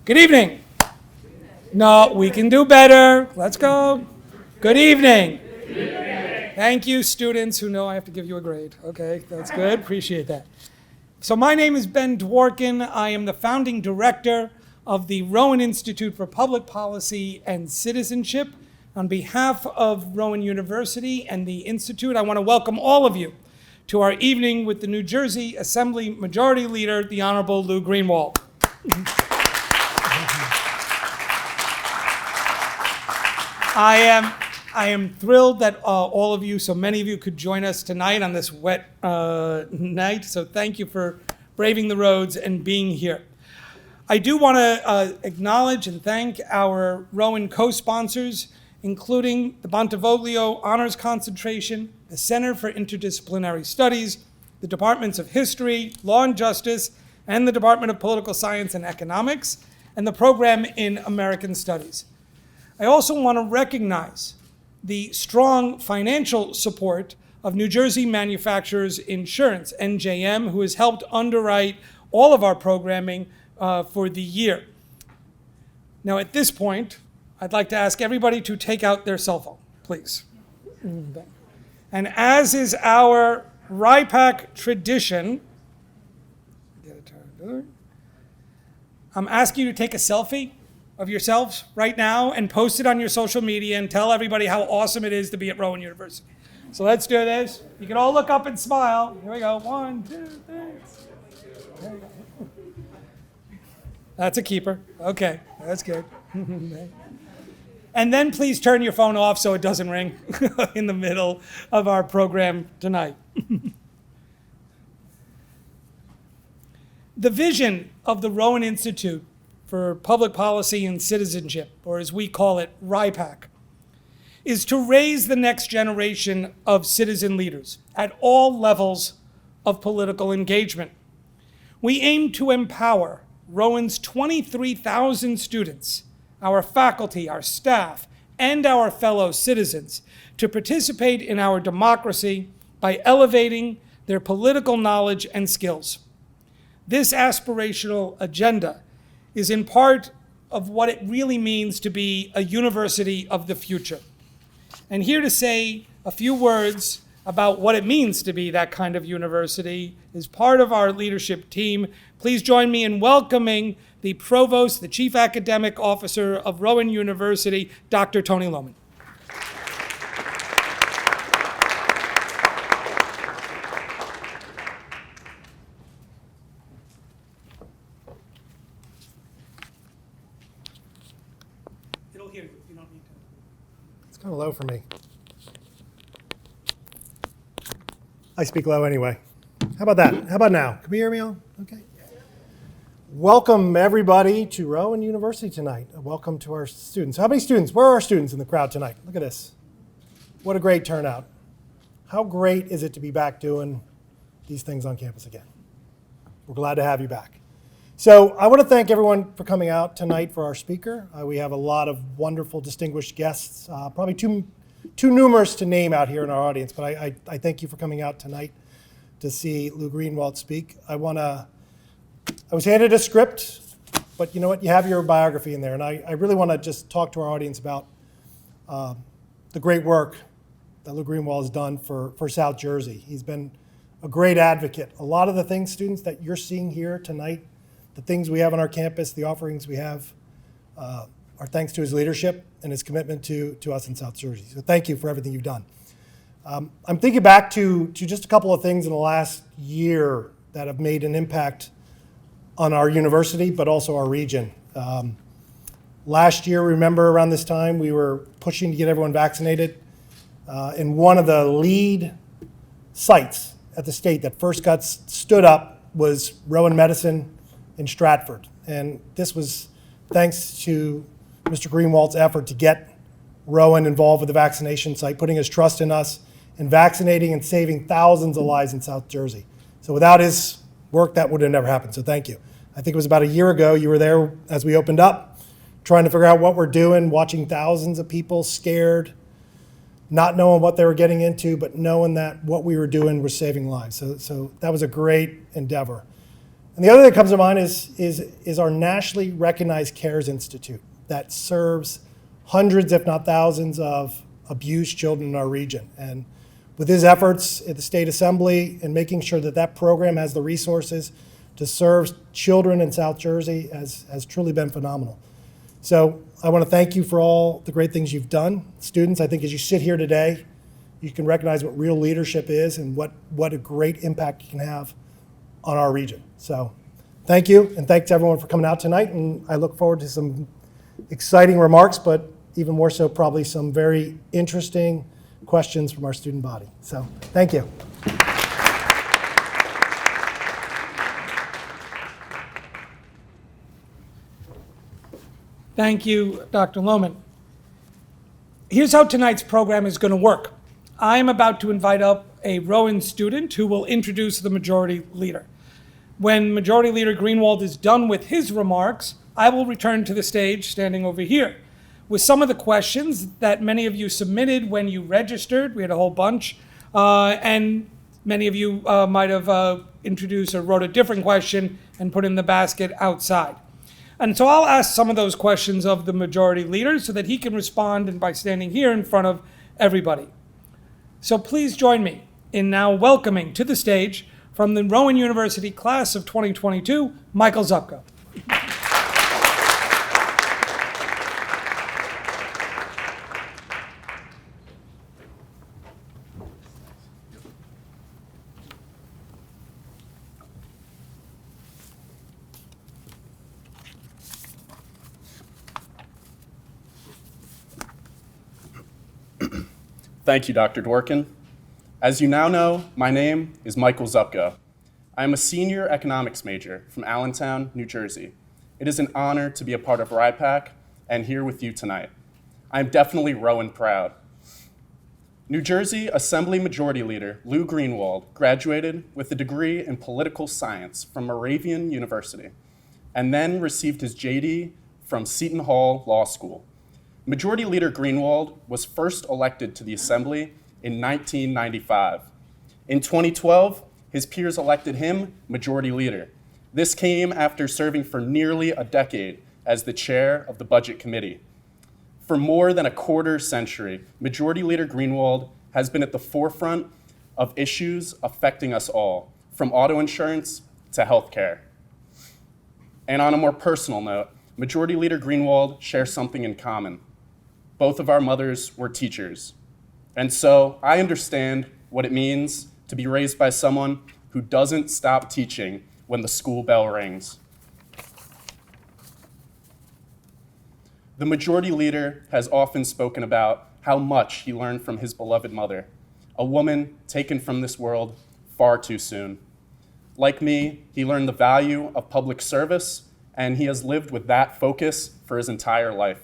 Good evening. No, we can do better. Let's go. Good evening. Good evening. Thank you, students who know I have to give you a grade. Okay, that's good. Appreciate that. So my name is Ben Dworkin. I am the founding director of the Rowan Institute for Public Policy and Citizenship. On behalf of Rowan University and the Institute, I want to welcome all of you to our evening with the New Jersey Assembly Majority Leader, the Honorable Lou Greenwald. I am thrilled that all of you, so many of you, could join us tonight on this wet night. So thank you for braving the roads and being here. I do want to acknowledge and thank our Rowan co-sponsors, including the Bentivoglio Honors Concentration, the Center for Interdisciplinary Studies, the Departments of History, Law and Justice, and the Department of Political Science and Economics, and the program in American Studies. I also want to recognize the strong financial support of New Jersey Manufacturers Insurance, NJM, who has helped underwrite all of our programming for the year. Now, at this point, I'd like to ask everybody to take out their cell phone, please. And as is our RIPPAC tradition, I'm asking you to take a selfie of yourselves right now and post it on your social media and tell everybody how awesome it is to be at Rowan University. So let's do this. You can all look up and smile. Here we go. 1, 2, 3. There we go. That's a keeper. Okay, that's good. And then please turn your phone off so it doesn't ring in the middle of our program tonight. The vision of the Rowan Institute for Public Policy and Citizenship, or as we call it, RIPPAC, is to raise the next generation of citizen leaders at all levels of political engagement. We aim to empower Rowan's 23,000 students, our faculty, our staff, and our fellow citizens to participate in our democracy by elevating their political knowledge and skills. This aspirational agenda is in part of what it really means to be a university of the future. And here to say a few words about what it means to be that kind of university is part of our leadership team. Please join me in welcoming the Provost, the Chief Academic Officer of Rowan University, Dr. Tony Lohman. It'll hear you. You don't need to. It's kind of low for me. I speak low anyway. How about that? How about now? Can we hear me all? Okay. Welcome, everybody, to Rowan University tonight. Welcome to our students. How many students? Where are our students in the crowd tonight? Look at this. What a great turnout. How great is it to be back doing these things on campus again? We're glad to have you back. So I want to thank everyone for coming out tonight for our speaker. We have a lot of wonderful, distinguished guests, probably too numerous to name out here in our audience, but I thank you for coming out tonight to see Lou Greenwald speak. I was handed a script, but you know what? You have your biography in there, and I really want to just talk to our audience about the great work that Lou Greenwald has done for South Jersey. He's been a great advocate. A lot of the things, students, that you're seeing here tonight, the things we have on our campus, the offerings we have, are thanks to his leadership and his commitment to us in South Jersey. So thank you for everything you've done. I'm thinking back to just a couple of things in the last year that have made an impact on our university, but also our region. Last year, remember around this time, we were pushing to get everyone vaccinated. And one of the lead sites at the state that first got stood up was Rowan Medicine in Stratford. And this was thanks to Mr. Greenwald's effort to get Rowan involved with the vaccination site, putting his trust in us and vaccinating and saving thousands of lives in South Jersey. So without his work, that would have never happened. So thank you. I think it was about a year ago, you were there as we opened up, trying to figure out what we're doing, watching thousands of people scared, not knowing what they were getting into, but knowing that what we were doing was saving lives. So that was a great endeavor. And the other that comes to mind is our nationally recognized CARES Institute that serves hundreds, if not thousands, of abused children in our region. And with his efforts at the State Assembly and making sure that that program has the resources to serve children in South Jersey has truly been phenomenal. So I want to thank you for all the great things you've done. Students, I think as you sit here today, you can recognize what real leadership is and what a great impact you can have on our region. So thank you, and thanks everyone for coming out tonight, and I look forward to some exciting remarks, but even more so probably some very interesting questions from our student body. So thank you. Thank you, Dr. Lohman. Here's how tonight's program is going to work. I am about to invite up a Rowan student who will introduce the majority leader. When Majority Leader Greenwald is done with his remarks, I will return to the stage standing over here with some of the questions that many of you submitted when you registered. We had a whole bunch, and many of you might have introduced or wrote a different question and put in the basket outside. And so I'll ask some of those questions of the majority leader so that he can respond and by standing here in front of everybody. So please join me in now welcoming to the stage from the Rowan University class of 2022, Michael Zupko. Thank you, Dr. Dworkin. As you now know, my name is Michael Zupko. I am a senior economics major from Allentown, New Jersey. It is an honor to be a part of RIPPAC and here with you tonight. I am definitely Rowan proud. New Jersey Assembly Majority Leader Lou Greenwald graduated with a degree in political science from Moravian University and then received his JD from Seton Hall Law School. Majority Leader Greenwald was first elected to the Assembly in 1995. In 2012, his peers elected him Majority Leader. This came after serving for nearly a decade as the chair of the Budget Committee. For more than a quarter century, Majority Leader Greenwald has been at the forefront of issues affecting us all, from auto insurance to healthcare. And on a more personal note, Majority Leader Greenwald shares something in common. Both of our mothers were teachers. And so I understand what it means to be raised by someone who doesn't stop teaching when the school bell rings. The majority leader has often spoken about how much he learned from his beloved mother, a woman taken from this world far too soon. Like me, he learned the value of public service, and he has lived with that focus for his entire life.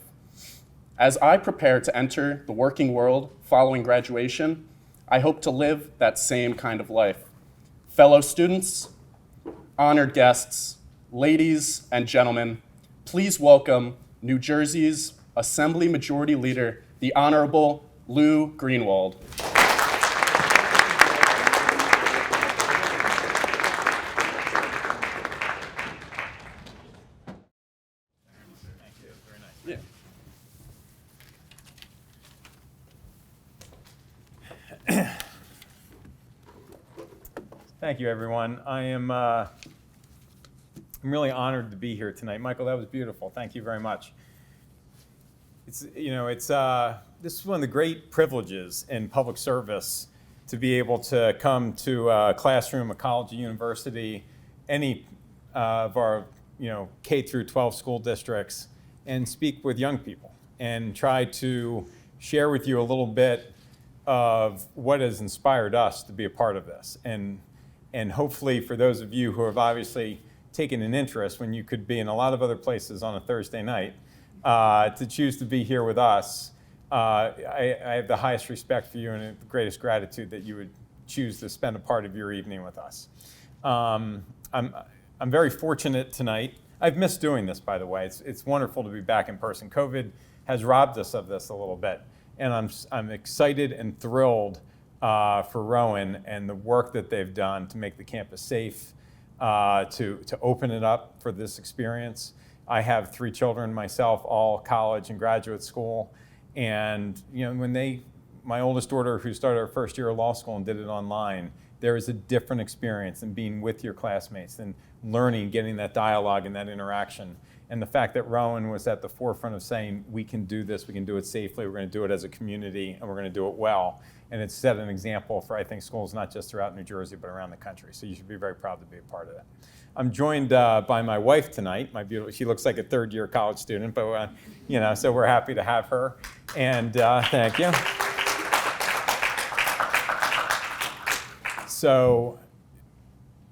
As I prepare to enter the working world following graduation, I hope to live that same kind of life. Fellow students, honored guests, ladies and gentlemen, please welcome New Jersey's Assembly Majority Leader, the Honorable Lou Greenwald. Thank you, everyone. I'm really honored to be here tonight. Michael, that was beautiful. Thank you very much. This is one of the great privileges in public service to be able to come to a classroom, a college, a university, any of our K through 12 school districts, and speak with young people and try to share with you a little bit of what has inspired us to be a part of this. And hopefully for those of you who have obviously taken an interest when you could be in a lot of other places on a Thursday night, to choose to be here with us, I have the highest respect for you and the greatest gratitude that you would choose to spend a part of your evening with us. I'm very fortunate tonight. I've missed doing this, by the way. It's wonderful to be back in person. COVID has robbed us of this a little bit, and I'm excited and thrilled for Rowan and the work that they've done to make the campus safe, to open it up for this experience. I have 3 children myself, all college and graduate school. And when my oldest daughter, who started her first year of law school and did it online, there is a different experience than being with your classmates, than learning, getting that dialogue and that interaction. And the fact that Rowan was at the forefront of saying, we can do this, we can do it safely, we're going to do it as a community, and we're going to do it well. And it's set an example for, I think, schools not just throughout New Jersey, but around the country. So you should be very proud to be a part of that. I'm joined by my wife tonight. She looks like a third-year college student, but so we're happy to have her. And thank you. So,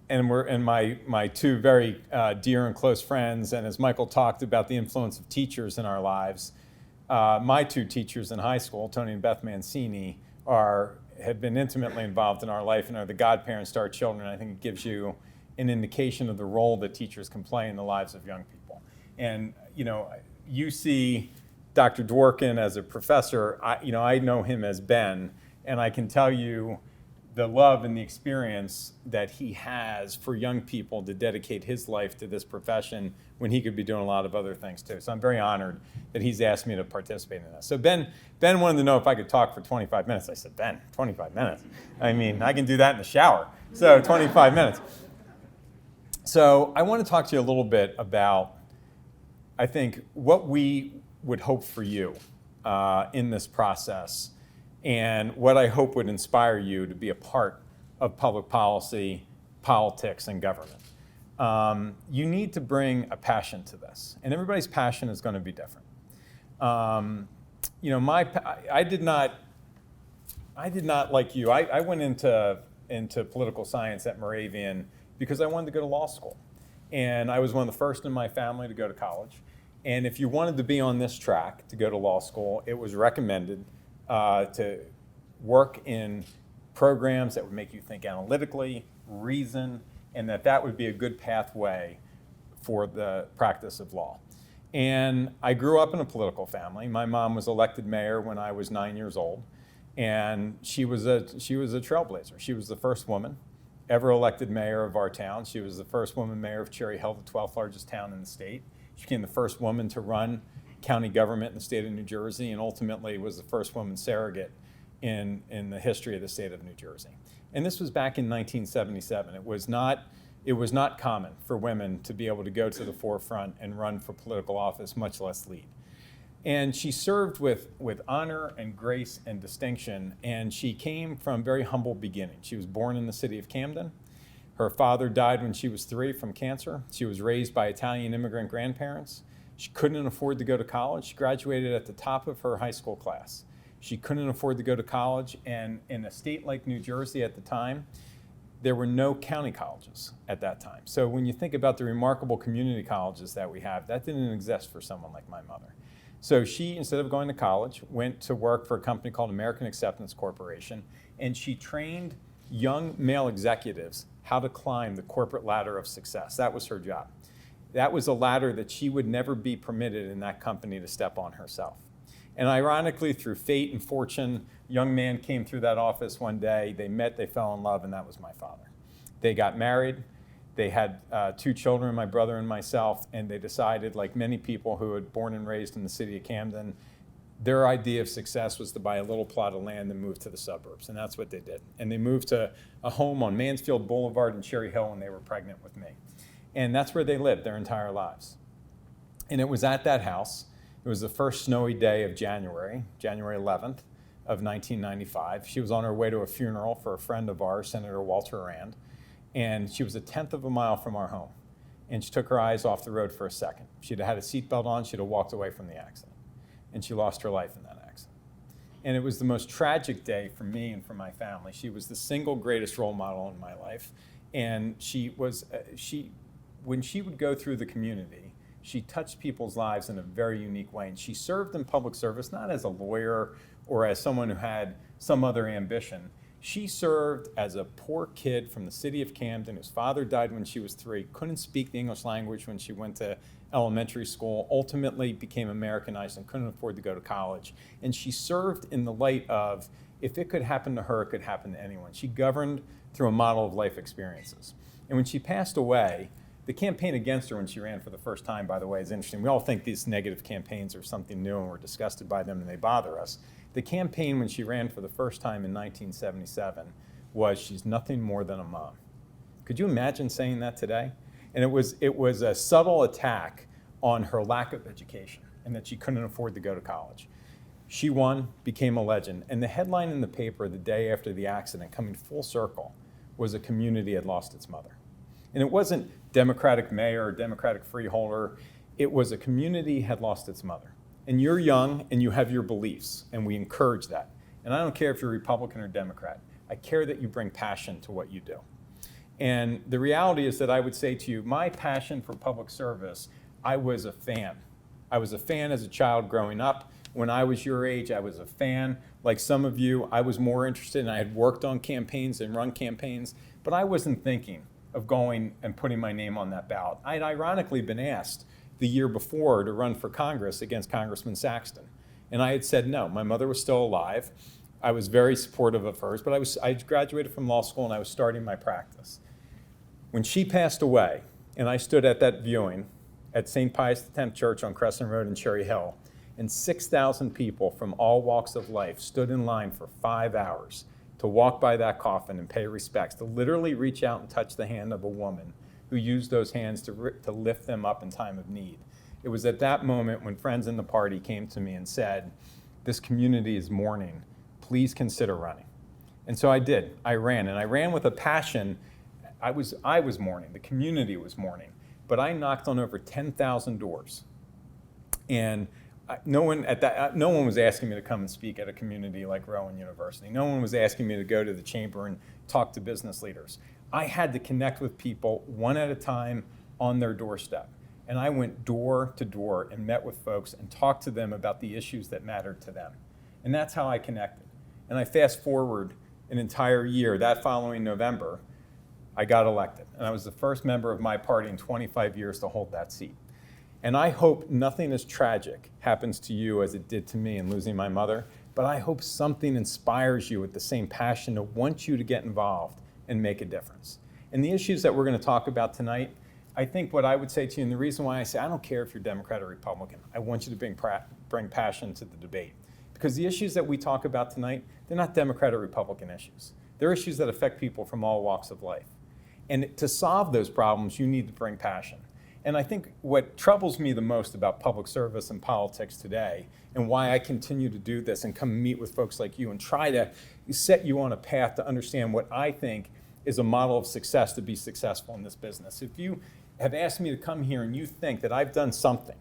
and my 2 very dear and close friends, and as Michael talked about the influence of teachers in our lives, my 2 teachers in high school, Tony and Beth Mancini, have been intimately involved in our life and are the godparents to our children. I think it gives you an indication of the role that teachers can play in the lives of young people. And you see Dr. Dworkin as a professor. I know him as Ben, and I can tell you the love and the experience that he has for young people to dedicate his life to this profession when he could be doing a lot of other things too. So I'm very honored that he's asked me to participate in this. So Ben wanted to know if I could talk for 25 minutes. I said, Ben, 25 minutes? I mean, I can do that in the shower. So 25 minutes. So I want to talk to you a little bit about, I think, what we would hope for you in this process, and what I hope would inspire you to be a part of public policy, politics, and government. You need to bring a passion to this, and everybody's passion is going to be different. I did not like you. I went into political science at Moravian because I wanted to go to law school, and I was one of the first in my family to go to college. And if you wanted to be on this track to go to law school, it was recommended to work in programs that would make you think analytically, reason, and that would be a good pathway for the practice of law. And I grew up in a political family. My mom was elected mayor when I was 9 years old, and she was a trailblazer. She was the first woman ever elected mayor of our town. She was the first woman mayor of Cherry Hill, the 12th largest town in the state. She became the first woman to run county government in the state of New Jersey, and ultimately was the first woman surrogate in the history of the state of New Jersey. And this was back in 1977. It was not common for women to be able to go to the forefront and run for political office, much less lead. And she served with honor and grace and distinction, and she came from very humble beginnings. She was born in the city of Camden. Her father died when she was 3 from cancer. She was raised by Italian immigrant grandparents. She couldn't afford to go to college. She graduated at the top of her high school class. She couldn't afford to go to college, and in a state like New Jersey at the time, there were no county colleges at that time. So when you think about the remarkable community colleges that we have, that didn't exist for someone like my mother. So she, instead of going to college, went to work for a company called American Acceptance Corporation, and she trained young male executives how to climb the corporate ladder of success. That was her job. That was a ladder that she would never be permitted in that company to step on herself. And ironically, through fate and fortune, a young man came through that office one day. They met, they fell in love, and that was my father. They got married. They had 2 children, my brother and myself, and they decided, like many people who had born and raised in the city of Camden, their idea of success was to buy a little plot of land and move to the suburbs, and that's what they did. And they moved to a home on Mansfield Boulevard in Cherry Hill when they were pregnant with me. And that's where they lived their entire lives. And it was at that house. It was the first snowy day of January 11th of 1995. She was on her way to a funeral for a friend of ours, Senator Walter Rand, and she was 1/10 of a mile from our home. And she took her eyes off the road for a second. She'd have had a seatbelt on, she'd have walked away from the accident. And she lost her life in that accident. And it was the most tragic day for me and for my family. She was the single greatest role model in my life. And she was, when she would go through the community, she touched people's lives in a very unique way. And she served in public service, not as a lawyer or as someone who had some other ambition. She served as a poor kid from the city of Camden whose father died when she was 3, couldn't speak the English language when she went to elementary school, ultimately became Americanized and couldn't afford to go to college. And she served in the light of, if it could happen to her, it could happen to anyone. She governed through a model of life experiences. And when she passed away, the campaign against her when she ran for the first time, by the way, is interesting. We all think these negative campaigns are something new and we're disgusted by them and they bother us. The campaign when she ran for the first time in 1977 was, she's nothing more than a mom. Could you imagine saying that today? And it was a subtle attack on her lack of education and that she couldn't afford to go to college. She won, became a legend, and the headline in the paper the day after the accident, coming full circle, was a community had lost its mother. And it wasn't Democratic mayor or Democratic freeholder, it was a community had lost its mother. And you're young and you have your beliefs, and we encourage that. And I don't care if you're Republican or Democrat, I care that you bring passion to what you do. And the reality is that I would say to you, my passion for public service, I was a fan. I was a fan as a child growing up. When I was your age, I was a fan. Like some of you, I was more interested, and I had worked on campaigns and run campaigns, but I wasn't thinking of going and putting my name on that ballot. I'd ironically been asked the year before to run for Congress against Congressman Saxton. And I had said no. My mother was still alive. I was very supportive of hers, but I graduated from law school and I was starting my practice. When she passed away, and I stood at that viewing at St. Pius X Church on Crescent Road in Cherry Hill, and 6,000 people from all walks of life stood in line for 5 hours to walk by that coffin and pay respects, to literally reach out and touch the hand of a woman who used those hands to lift them up in time of need. It was at that moment when friends in the party came to me and said, this community is mourning, please consider running. And so I did. I ran, and I ran with a passion. I was mourning, the community was mourning, but I knocked on over 10,000 doors. And no one was asking me to come and speak at a community like Rowan University. No one was asking me to go to the chamber and talk to business leaders. I had to connect with people one at a time on their doorstep. And I went door to door and met with folks and talked to them about the issues that mattered to them. And that's how I connected. And I fast forward an entire year. That following November, I got elected. And I was the first member of my party in 25 years to hold that seat. And I hope nothing as tragic happens to you as it did to me in losing my mother, but I hope something inspires you with the same passion to want you to get involved and make a difference. And the issues that we're going to talk about tonight, I think what I would say to you, and the reason why I say I don't care if you're Democrat or Republican, I want you to bring passion to the debate. Because the issues that we talk about tonight, they're not Democrat or Republican issues. They're issues that affect people from all walks of life. And to solve those problems, you need to bring passion. And I think what troubles me the most about public service and politics today, and why I continue to do this and come meet with folks like you and try to set you on a path to understand what I think is a model of success to be successful in this business. If you have asked me to come here and you think that I've done something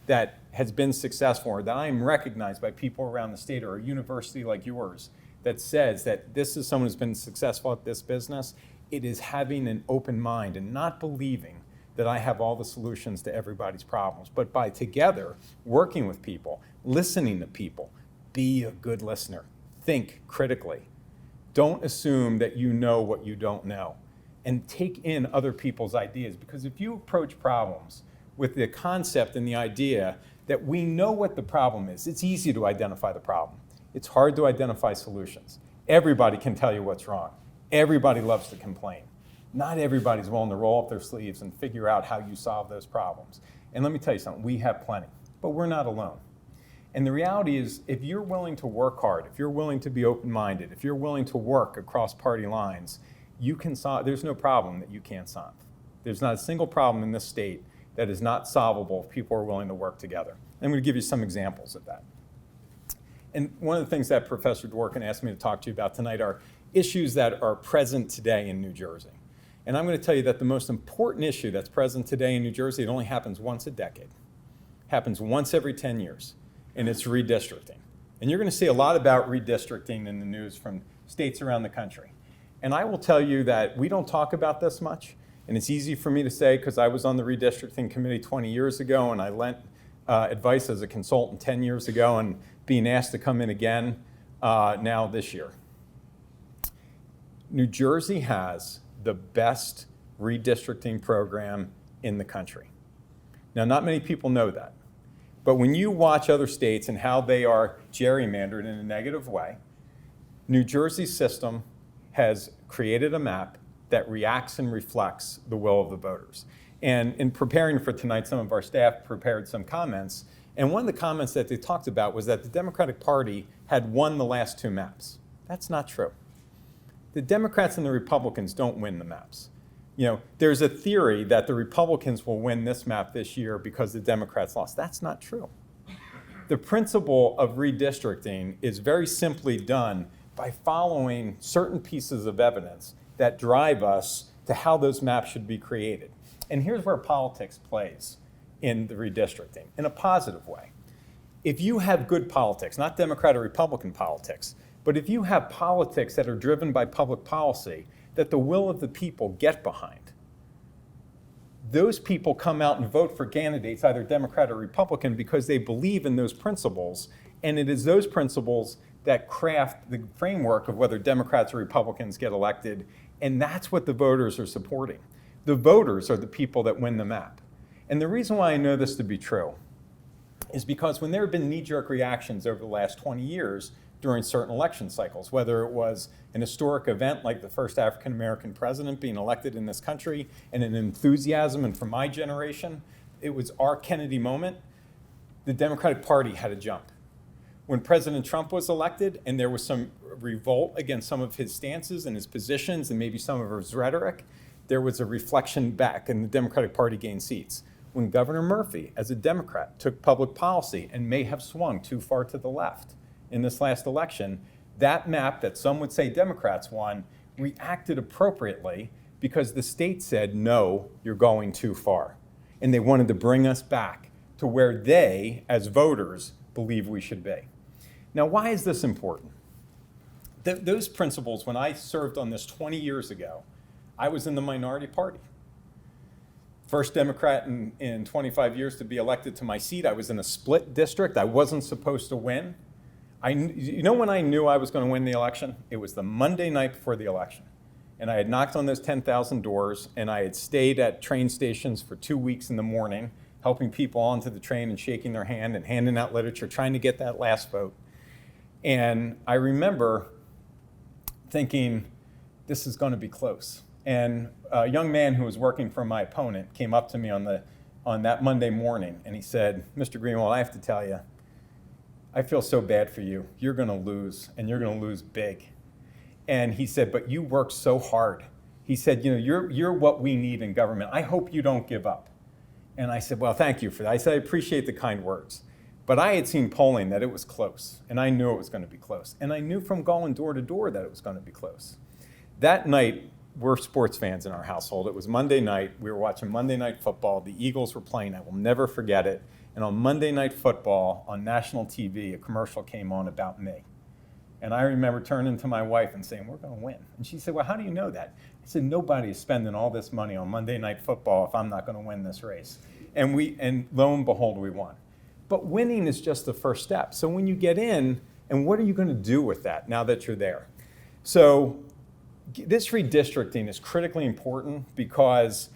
that has been successful, or that I am recognized by people around the state, or a university like yours that says that this is someone who's been successful at this business, it is having an open mind and not believing that I have all the solutions to everybody's problems, but by together, working with people, listening to people, be a good listener, think critically. Don't assume that you know what you don't know, and take in other people's ideas, because if you approach problems with the concept and the idea that we know what the problem is, it's easy to identify the problem. It's hard to identify solutions. Everybody can tell you what's wrong. Everybody loves to complain. Not everybody's willing to roll up their sleeves and figure out how you solve those problems. And let me tell you something, we have plenty, but we're not alone. And the reality is, if you're willing to work hard, if you're willing to be open-minded, if you're willing to work across party lines, you can solve, there's no problem that you can't solve. There's not a single problem in this state that is not solvable if people are willing to work together. I'm going to give you some examples of that. And one of the things that Professor Dworkin asked me to talk to you about tonight are issues that are present today in New Jersey. And I'm going to tell you that the most important issue that's present today in New Jersey, it only happens once a decade, happens once every 10 years, and it's redistricting. And you're going to see a lot about redistricting in the news from states around the country. And I will tell you that we don't talk about this much, and it's easy for me to say because I was on the redistricting committee 20 years ago, and I lent advice as a consultant 10 years ago, and being asked to come in again now this year. New Jersey has the best redistricting program in the country. Now, not many people know that, but when you watch other states and how they are gerrymandered in a negative way, New Jersey's system has created a map that reacts and reflects the will of the voters. And in preparing for tonight, some of our staff prepared some comments. And one of the comments that they talked about was that the Democratic Party had won the last 2 maps. That's not true. The Democrats and the Republicans don't win the maps. There's a theory that the Republicans will win this map this year because the Democrats lost. That's not true. The principle of redistricting is very simply done by following certain pieces of evidence that drive us to how those maps should be created. And here's where politics plays in the redistricting, in a positive way. If you have good politics, not Democrat or Republican politics, but if you have politics that are driven by public policy that the will of the people get behind, those people come out and vote for candidates, either Democrat or Republican, because they believe in those principles, and it is those principles that craft the framework of whether Democrats or Republicans get elected, and that's what the voters are supporting. The voters are the people that win the map. And the reason why I know this to be true is because when there have been knee-jerk reactions over the last 20 years during certain election cycles, whether it was an historic event like the first African-American president being elected in this country and an enthusiasm, and for my generation, it was our Kennedy moment, the Democratic Party had to jump. When President Trump was elected and there was some revolt against some of his stances and his positions and maybe some of his rhetoric, there was a reflection back and the Democratic Party gained seats. When Governor Murphy, as a Democrat, took public policy and may have swung too far to the left in this last election, that map that some would say Democrats won reacted appropriately because the state said, no, you're going too far. And they wanted to bring us back to where they, as voters, believe we should be. Now, why is this important? Those principles, when I served on this 20 years ago, I was in the minority party. First Democrat in 25 years to be elected to my seat. I was in a split district. I wasn't supposed to win. When I knew I was going to win the election? It was the Monday night before the election. And I had knocked on those 10,000 doors, and I had stayed at train stations for 2 weeks in the morning, helping people onto the train and shaking their hand and handing out literature, trying to get that last vote. And I remember thinking, this is going to be close. And a young man who was working for my opponent came up to me on that Monday morning, and he said, Mr. Greenwald, I have to tell you, I feel so bad for you. You're going to lose, and you're going to lose big. And he said, but you work so hard. He said, you're what we need in government. I hope you don't give up. And I said, well, thank you for that. I said, I appreciate the kind words. But I had seen polling that it was close, and I knew it was going to be close. And I knew from going door to door that it was going to be close. That night, we're sports fans in our household. It was Monday night. We were watching Monday Night Football. The Eagles were playing. I will never forget it. And on Monday Night Football, on national TV, a commercial came on about me. And I remember turning to my wife and saying, we're going to win. And she said, well, how do you know that? I said, nobody is spending all this money on Monday Night Football if I'm not going to win this race. And lo and behold, we won. But winning is just the first step. So when you get in, and what are you going to do with that now that you're there? So this redistricting is critically important because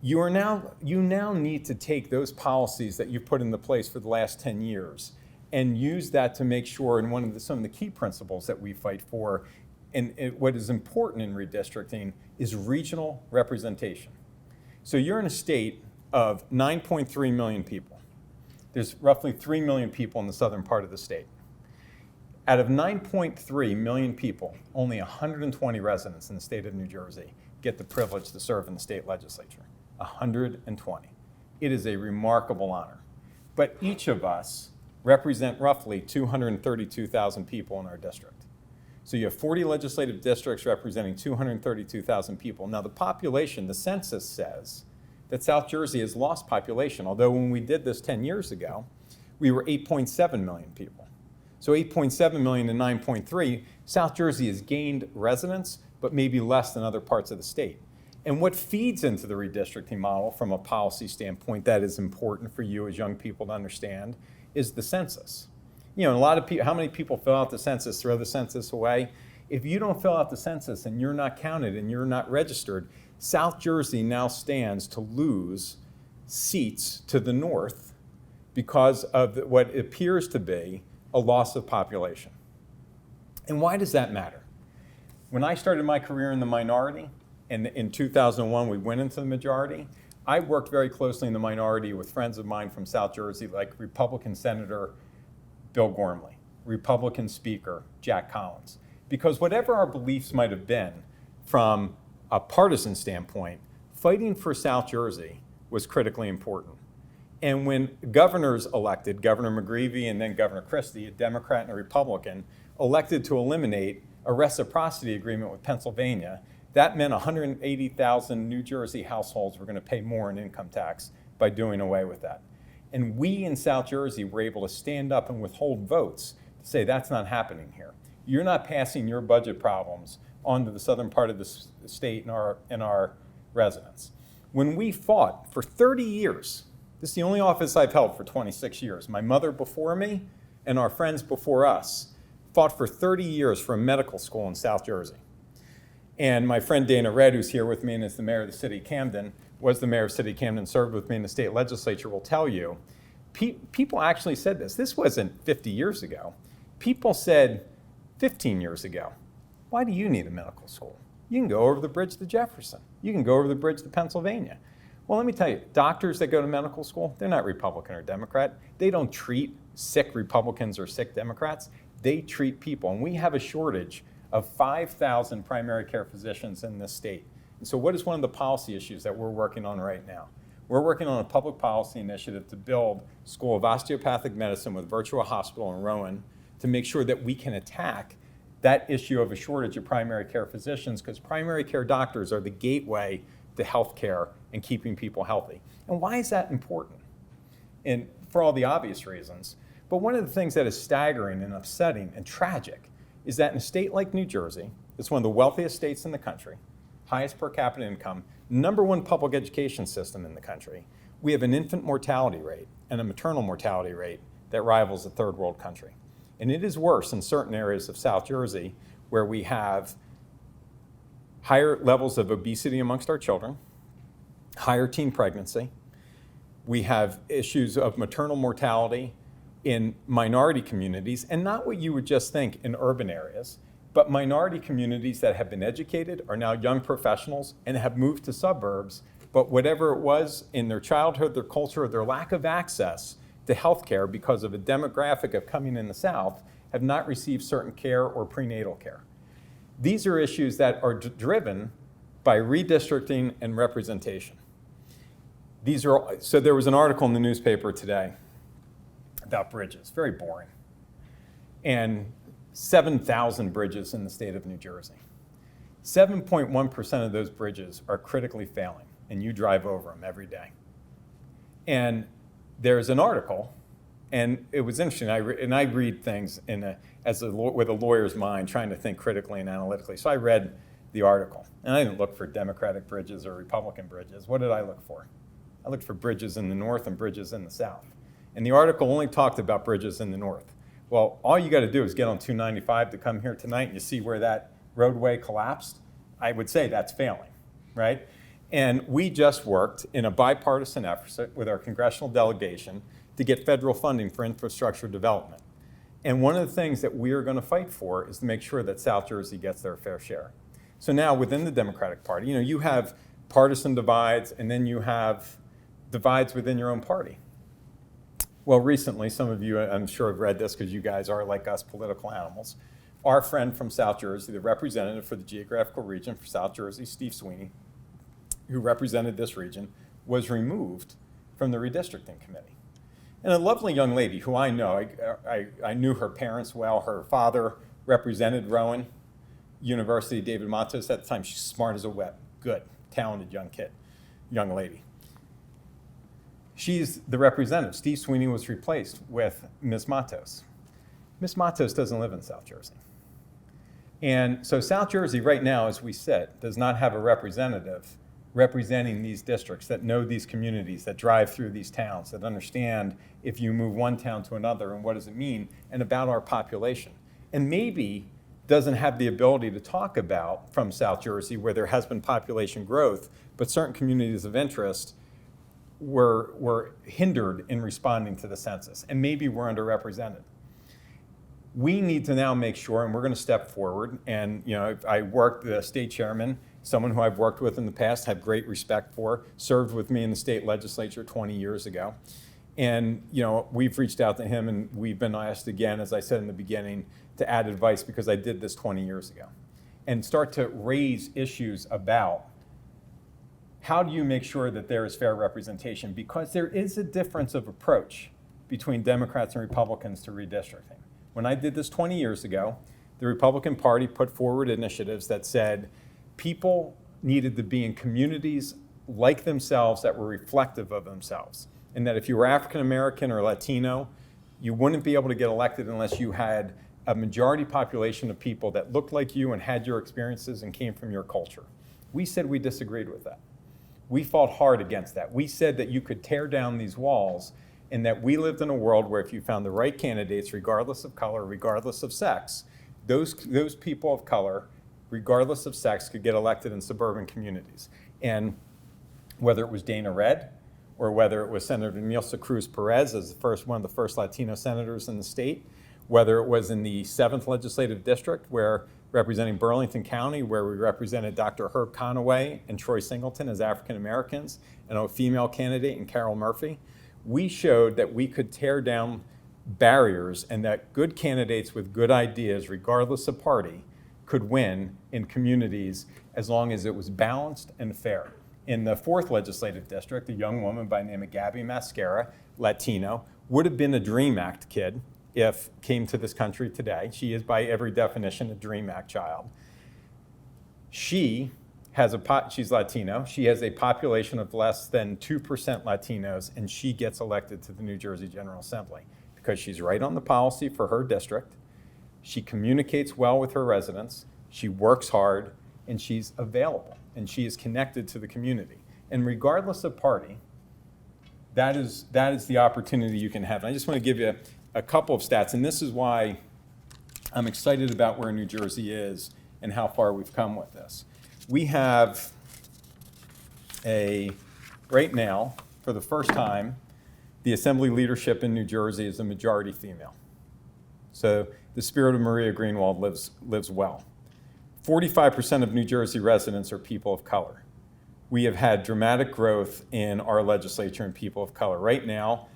you now need to take those policies that you've put into place for the last 10 years and use that to make sure, and some of the key principles that we fight for, and what is important in redistricting is regional representation. So you're in a state of 9.3 million people. There's roughly 3 million people in the southern part of the state. Out of 9.3 million people, only 120 residents in the state of New Jersey get the privilege to serve in the state legislature. 120. It is a remarkable honor. But each of us represent roughly 232,000 people in our district. So you have 40 legislative districts representing 232,000 people. Now the population, the census says that South Jersey has lost population, although when we did this 10 years ago, we were 8.7 million people. So 8.7 million to 9.3, South Jersey has gained residents, but maybe less than other parts of the state. And what feeds into the redistricting model from a policy standpoint that is important for you as young people to understand is the census. A lot of people, how many people fill out the census, throw the census away? If you don't fill out the census and you're not counted and you're not registered, South Jersey now stands to lose seats to the north because of what appears to be a loss of population. And why does that matter? When I started my career in the minority, and in 2001 we went into the majority. I worked very closely in the minority with friends of mine from South Jersey, like Republican Senator Bill Gormley, Republican Speaker Jack Collins. Because whatever our beliefs might have been from a partisan standpoint, fighting for South Jersey was critically important. And when governors elected, Governor McGreevey and then Governor Christie, a Democrat and a Republican, elected to eliminate a reciprocity agreement with Pennsylvania, that meant 180,000 New Jersey households were going to pay more in income tax by doing away with that. And we in South Jersey were able to stand up and withhold votes to say that's not happening here. You're not passing your budget problems onto the southern part of the state and our residents. When we fought for 30 years, this is the only office I've held for 26 years. My mother before me and our friends before us fought for 30 years for a medical school in South Jersey. And my friend Dana Red, who's here with me and is the mayor of the city of Camden, was the mayor of the city of Camden, served with me in the state legislature, will tell you, people actually said this. This wasn't 50 years ago. People said 15 years ago, why do you need a medical school? You can go over the bridge to Jefferson. You can go over the bridge to Pennsylvania. Well, let me tell you, doctors that go to medical school, they're not Republican or Democrat. They don't treat sick Republicans or sick Democrats. They treat people. And we have a shortage of 5,000 primary care physicians in this state. And so what is one of the policy issues that we're working on right now? We're working on a public policy initiative to build a School of Osteopathic Medicine with Virtual Hospital in Rowan to make sure that we can attack that issue of a shortage of primary care physicians, because primary care doctors are the gateway to health care and keeping people healthy. And why is that important? And for all the obvious reasons. But one of the things that is staggering and upsetting and tragic is that in a state like New Jersey, it's one of the wealthiest states in the country, highest per capita income, #1 public education system in the country, we have an infant mortality rate and a maternal mortality rate that rivals a third world country. And it is worse in certain areas of South Jersey where we have higher levels of obesity amongst our children, higher teen pregnancy. We have issues of maternal mortality in minority communities, and not what you would just think in urban areas, but minority communities that have been educated, are now young professionals, and have moved to suburbs, but whatever it was in their childhood, their culture, or their lack of access to health care because of a demographic of coming in the South, have not received certain care or prenatal care. These are issues that are driven by redistricting and representation. So there was an article in the newspaper today about bridges, very boring, and 7,000 bridges in the state of New Jersey. 7.1% of those bridges are critically failing, and you drive over them every day. And there's an article, and it was interesting, I read things with a lawyer's mind, trying to think critically and analytically. So I read the article, and I didn't look for Democratic bridges or Republican bridges. What did I look for? I looked for bridges in the north and bridges in the south. And the article only talked about bridges in the north. Well, all you got to do is get on 295 to come here tonight, and you see where that roadway collapsed. I would say that's failing, right? And we just worked in a bipartisan effort with our congressional delegation to get federal funding for infrastructure development. And one of the things that we are going to fight for is to make sure that South Jersey gets their fair share. So now within the Democratic Party, you have partisan divides, and then you have divides within your own party. Well, recently, some of you, I'm sure, have read this because you guys are, like us, political animals. Our friend from South Jersey, the representative for the geographical region for South Jersey, Steve Sweeney, who represented this region, was removed from the Redistricting Committee. And a lovely young lady who I know, I knew her parents well. Her father represented Rowan University, David Matos at the time. She's smart as a whip, good, talented young lady. She's the representative. Steve Sweeney was replaced with Ms. Matos. Ms. Matos doesn't live in South Jersey. And so South Jersey right now, as we sit, does not have a representative representing these districts that know these communities, that drive through these towns, that understand if you move one town to another and what does it mean, and about our population. And maybe doesn't have the ability to talk about from South Jersey where there has been population growth, but certain communities of interest were hindered in responding to the census, and maybe we're underrepresented. We need to now make sure, and we're going to step forward, and I worked the state chairman someone who I've worked with in the past, have great respect for, served with me in the state legislature 20 years ago. And we've reached out to him, and we've been asked again, as I said in the beginning, to add advice because I did this 20 years ago, and start to raise issues about how do you make sure that there is fair representation, because there is a difference of approach between Democrats and Republicans to redistricting. When I did this 20 years ago, the Republican Party put forward initiatives that said people needed to be in communities like themselves that were reflective of themselves, and that if you were African American or Latino, you wouldn't be able to get elected unless you had a majority population of people that looked like you and had your experiences and came from your culture. We said we disagreed with that. We fought hard against that. We said that you could tear down these walls, and that we lived in a world where if you found the right candidates, regardless of color, regardless of sex, those people of color, regardless of sex, could get elected in suburban communities. And whether it was Dana Red, or whether it was Senator Nilsa Cruz Perez as one of the first Latino senators in the state, whether it was in the 7th Legislative District, where representing Burlington County, where we represented Dr. Herb Conaway and Troy Singleton as African Americans, and a female candidate in Carol Murphy, we showed that we could tear down barriers and that good candidates with good ideas, regardless of party, could win in communities as long as it was balanced and fair. In the 4th Legislative District, a young woman by the name of Gabby Mascara, Latino, would have been a DREAM Act kid if came to this country today. She is by every definition a DREAM Act child. She's Latino. She has a population of less than 2% Latinos, and she gets elected to the New Jersey General Assembly because she's right on the policy for her district. She communicates well with her residents. She works hard, and she's available, and she is connected to the community. And regardless of party, that is the opportunity you can have. And I just want to give you a couple of stats, and this is why I'm excited about where New Jersey is and how far we've come with this. We have right now, for the first time, the assembly leadership in New Jersey is a majority female. So the spirit of Maria Greenwald lives well. 45% of New Jersey residents are people of color. We have had dramatic growth in our legislature in people of color. Right now,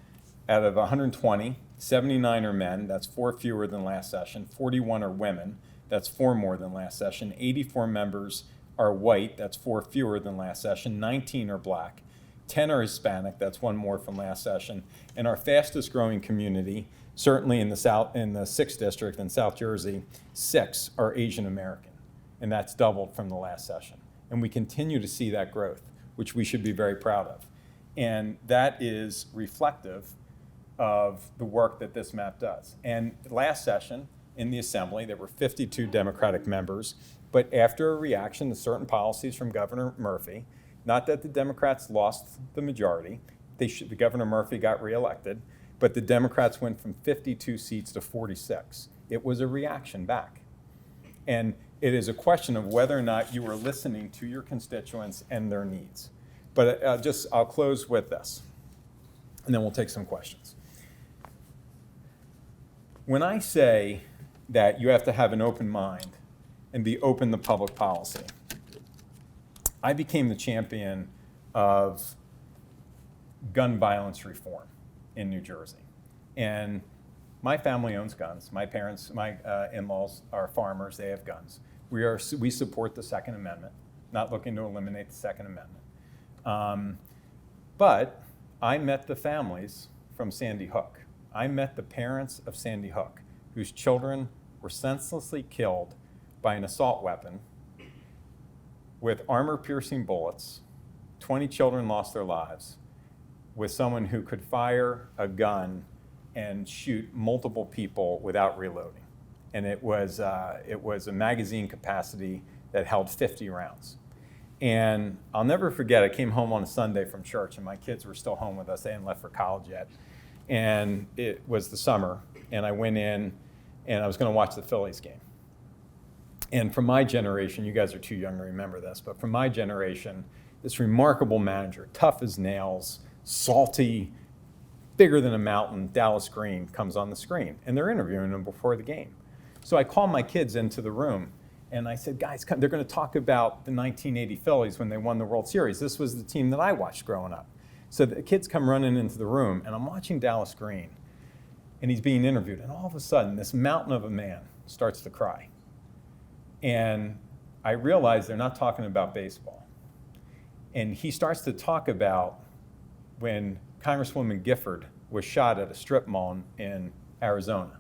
out of 120, 79 are men, that's 4 fewer than last session. 41 are women, that's 4 more than last session. 84 members are white, that's 4 fewer than last session. 19 are black. 10 are Hispanic, that's 1 more from last session. And our fastest growing community, certainly in the 6th District in South Jersey, 6 are Asian American, and that's doubled from the last session. And we continue to see that growth, which we should be very proud of. And that is reflective of the work that this map does. And last session in the Assembly, there were 52 Democratic members, but after a reaction to certain policies from Governor Murphy, not that the Democrats lost the majority, the Governor Murphy got reelected, but the Democrats went from 52 seats to 46. It was a reaction back. And it is a question of whether or not you are listening to your constituents and their needs. But I'll close with this, and then we'll take some questions. When I say that you have to have an open mind and be open to public policy, I became the champion of gun violence reform in New Jersey. And my family owns guns. My in-laws are farmers, they have guns. We support the Second Amendment, not looking to eliminate the Second Amendment. But I met the families from Sandy Hook. I met the parents of Sandy Hook, whose children were senselessly killed by an assault weapon with armor-piercing bullets. 20 children lost their lives with someone who could fire a gun and shoot multiple people without reloading. And it was a magazine capacity that held 50 rounds. And I'll never forget, I came home on a Sunday from church, and my kids were still home with us. They hadn't left for college yet. And it was the summer, and I went in, and I was going to watch the Phillies game. And from my generation, you guys are too young to remember this, but from my generation, this remarkable manager, tough as nails, salty, bigger than a mountain, Dallas Green, comes on the screen, and they're interviewing him before the game. So I call my kids into the room, And I said, guys, come. They're going to talk about the 1980 Phillies when they won the World Series. This was the team that I watched growing up. So the kids come running into the room, and I'm watching Dallas Green, and he's being interviewed. And all of a sudden, this mountain of a man starts to cry. And I realize they're not talking about baseball. And he starts to talk about when Congresswoman Gifford was shot at a strip mall in Arizona.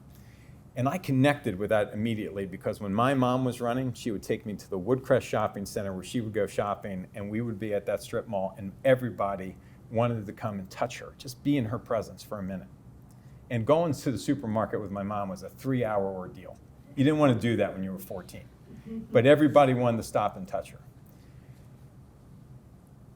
And I connected with that immediately because when my mom was running, she would take me to the Woodcrest Shopping Center where she would go shopping, and we would be at that strip mall, and everybody wanted to come and touch her, just be in her presence for a minute. And going to the supermarket with my mom was a 3-hour ordeal. You didn't want to do that when you were 14. But everybody wanted to stop and touch her.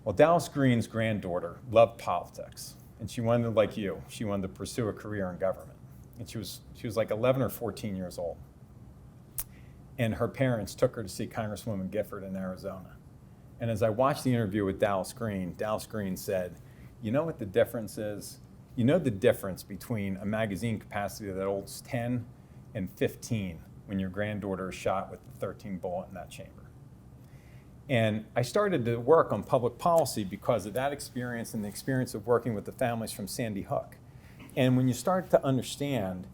Well, Dallas Green's granddaughter loved politics, and she wanted, like you, she wanted to pursue a career in government. And she was like 11 or 14 years old. And her parents took her to see Congresswoman Gifford in Arizona. And as I watched the interview with Dallas Green said, you know what the difference is? You know the difference between a magazine capacity that holds 10 and 15 when your granddaughter is shot with the 13th bullet in that chamber. And I started to work on public policy because of that experience and the experience of working with the families from Sandy Hook. And when you start to understand,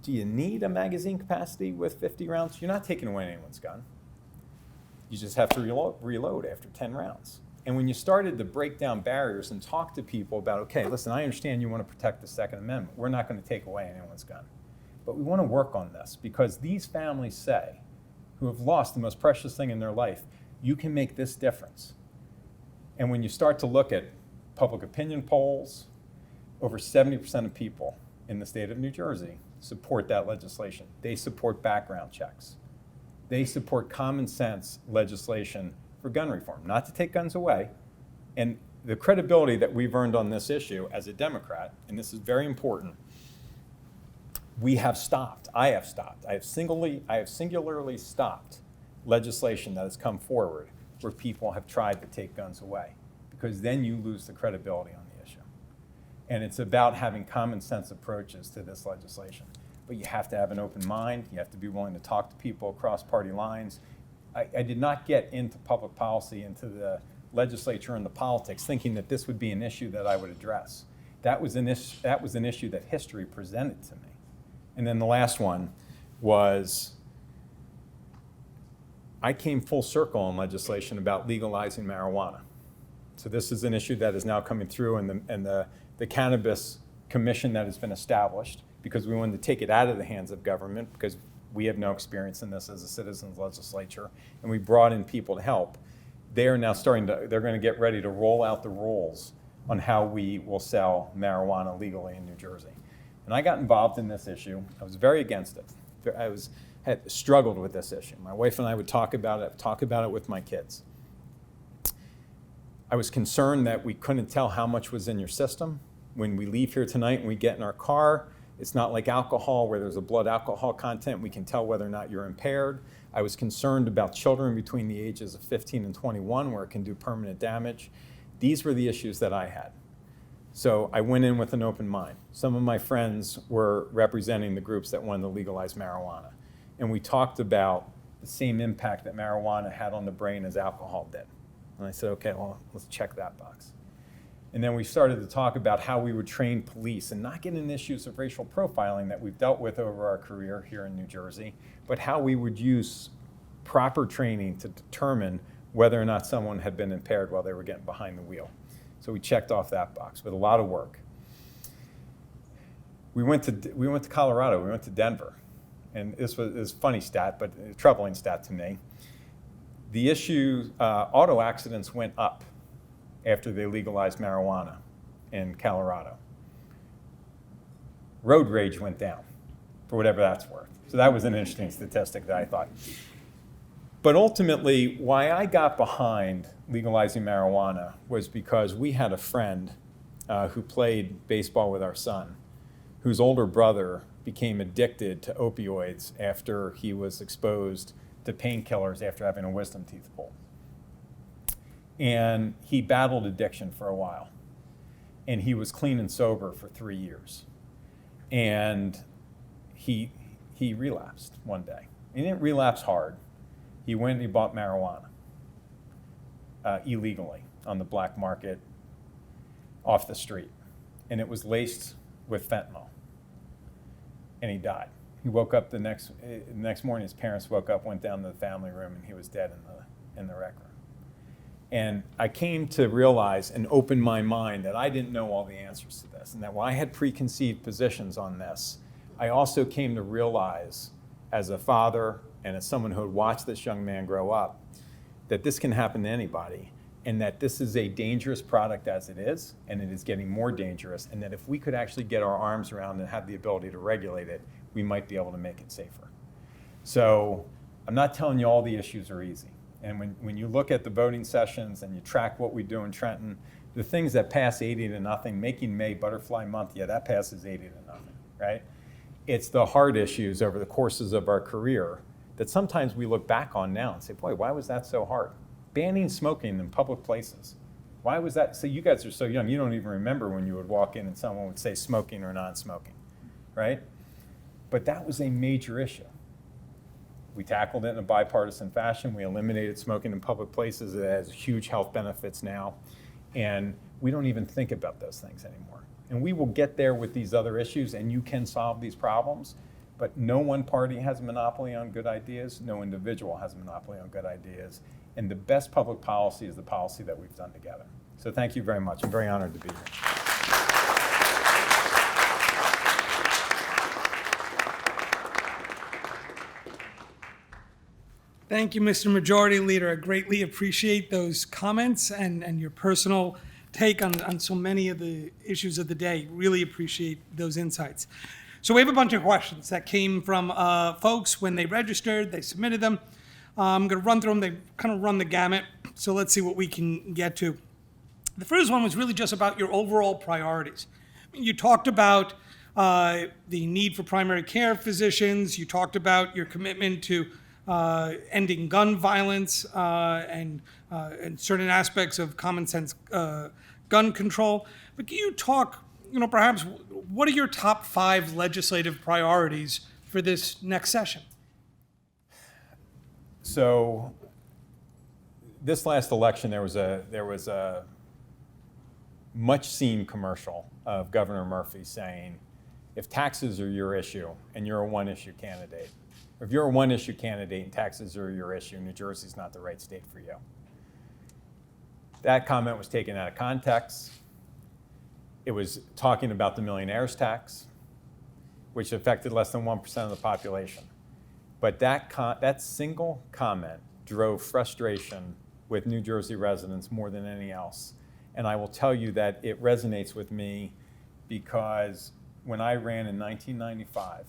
do you need a magazine capacity with 50 rounds? You're not taking away anyone's gun. You just have to reload after 10 rounds. And when you started to break down barriers and talk to people about, okay, listen, I understand you want to protect the Second Amendment. We're not going to take away anyone's gun. But we want to work on this because these families say, who have lost the most precious thing in their life, you can make this difference. And when you start to look at public opinion polls, over 70% of people in the state of New Jersey support that legislation. They support background checks. They support common sense legislation for gun reform, not to take guns away. And the credibility that we've earned on this issue as a Democrat, and this is very important, we have stopped, I have stopped, I have singularly stopped legislation that has come forward where people have tried to take guns away, because then you lose the credibility on the issue. And it's about having common sense approaches to this legislation. But you have to have an open mind, you have to be willing to talk to people across party lines. I did not get into public policy, into the legislature and the politics, thinking that this would be an issue that I would address. That was an issue that history presented to me. And then the last one was, I came full circle on legislation about legalizing marijuana. So this is an issue that is now coming through and the Cannabis Commission that has been established, because we wanted to take it out of the hands of government, because we have no experience in this as a citizens legislature, and we brought in people to help. They are now they're going to get ready to roll out the rules on how we will sell marijuana legally in New Jersey. And I got involved in this issue. I was very against it. I had struggled with this issue. My wife and I would talk about it with my kids. I was concerned that we couldn't tell how much was in your system. When we leave here tonight and we get in our car, it's not like alcohol where there's a blood alcohol content. We can tell whether or not you're impaired. I was concerned about children between the ages of 15 and 21 where it can do permanent damage. These were the issues that I had. So I went in with an open mind. Some of my friends were representing the groups that wanted to legalize marijuana. And we talked about the same impact that marijuana had on the brain as alcohol did. And I said, okay, well, let's check that box. And then we started to talk about how we would train police and not get into issues of racial profiling that we've dealt with over our career here in New Jersey, but how we would use proper training to determine whether or not someone had been impaired while they were getting behind the wheel. So we checked off that box with a lot of work. We went to Colorado, we went to Denver. And this was a funny stat, but a troubling stat to me. The issue, auto accidents went up after they legalized marijuana in Colorado. Road rage went down, for whatever that's worth. So that was an interesting statistic that I thought. But ultimately, why I got behind legalizing marijuana was because we had a friend who played baseball with our son, whose older brother became addicted to opioids after he was exposed to painkillers after having a wisdom teeth pulled. And he battled addiction for a while. And he was clean and sober for 3 years. And he relapsed one day. He didn't relapse hard. He went and he bought marijuana illegally on the black market off the street. And it was laced with fentanyl. And he died. He woke up the next morning, his parents woke up, went down to the family room, and he was dead in the rec room. And I came to realize and open my mind that I didn't know all the answers to this, and that while I had preconceived positions on this, I also came to realize as a father and as someone who had watched this young man grow up, that this can happen to anybody, and that this is a dangerous product as it is, and it is getting more dangerous, and that if we could actually get our arms around and have the ability to regulate it, we might be able to make it safer. So I'm not telling you all the issues are easy. And when you look at the voting sessions and you track what we do in Trenton, the things that pass 80-0, making May Butterfly Month, yeah, that passes 80-0, right? It's the hard issues over the courses of our career that sometimes we look back on now and say, boy, why was that so hard? Banning smoking in public places. Why was that? So you guys are so young, you don't even remember when you would walk in and someone would say smoking or non-smoking, right? But that was a major issue. We tackled it in a bipartisan fashion. We eliminated smoking in public places. It has huge health benefits now. And we don't even think about those things anymore. And we will get there with these other issues, and you can solve these problems. But no one party has a monopoly on good ideas. No individual has a monopoly on good ideas. And the best public policy is the policy that we've done together. So thank you very much. I'm very honored to be here. Thank you, Mr. Majority Leader. I greatly appreciate those comments and your personal take on so many of the issues of the day. Really appreciate those insights. So we have a bunch of questions that came from folks when they registered, they submitted them. I'm going to run through them. They kind of run the gamut. So let's see what we can get to. The first one was really just about your overall priorities. You talked about the need for primary care physicians. You talked about your commitment to ending gun violence and certain aspects of common sense gun control. But can you talk, perhaps what are your top 5 legislative priorities for this next session? So this last election, there was a much seen commercial of Governor Murphy saying, if taxes are your issue and you're a one-issue candidate, if you're a one-issue candidate and taxes are your issue, New Jersey's not the right state for you. That comment was taken out of context. It was talking about the millionaire's tax, which affected less than 1% of the population. But that single comment drove frustration with New Jersey residents more than any else. And I will tell you that it resonates with me because when I ran in 1995,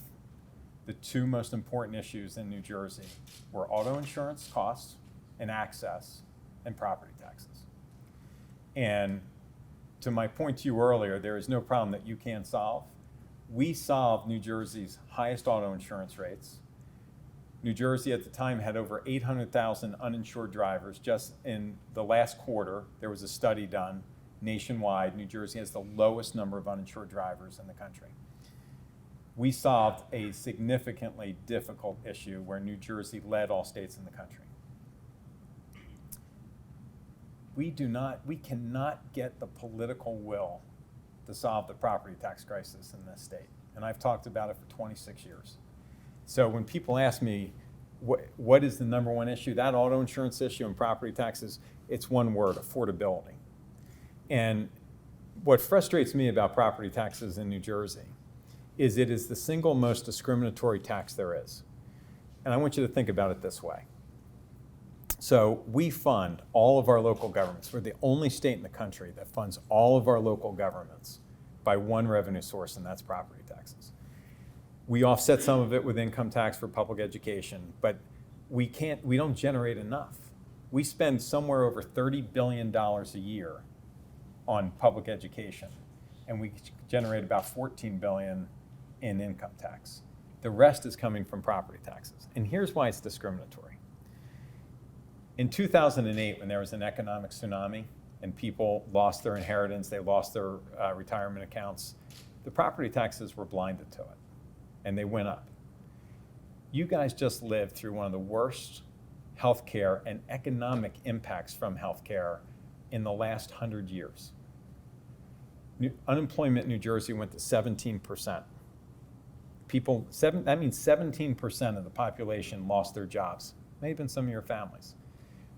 the 2 most important issues in New Jersey were auto insurance costs and access and property taxes. And to my point to you earlier, there is no problem that you can't solve. We solved New Jersey's highest auto insurance rates. New Jersey at the time had over 800,000 uninsured drivers. Just in the last quarter, there was a study done nationwide. New Jersey has the lowest number of uninsured drivers in the country. We solved a significantly difficult issue where New Jersey led all states in the country. We cannot get the political will to solve the property tax crisis in this state. And I've talked about it for 26 years. So when people ask me, what is the number one issue, that auto insurance issue and property taxes, it's one word, affordability. And what frustrates me about property taxes in New Jersey is it is the single most discriminatory tax there is. And I want you to think about it this way. So we fund all of our local governments. We're the only state in the country that funds all of our local governments by one revenue source, and that's property taxes. We offset some of it with income tax for public education, but we don't generate enough. We spend somewhere over $30 billion a year on public education, and we generate about $14 billion in income tax. The rest is coming from property taxes. And here's why it's discriminatory. In 2008, when there was an economic tsunami and people lost their inheritance, they lost their retirement accounts, the property taxes were blinded to it, and they went up. You guys just lived through one of the worst healthcare and economic impacts from healthcare in the last 100 years. Unemployment in New Jersey went to 17%. That means 17% of the population lost their jobs. Maybe in some of your families.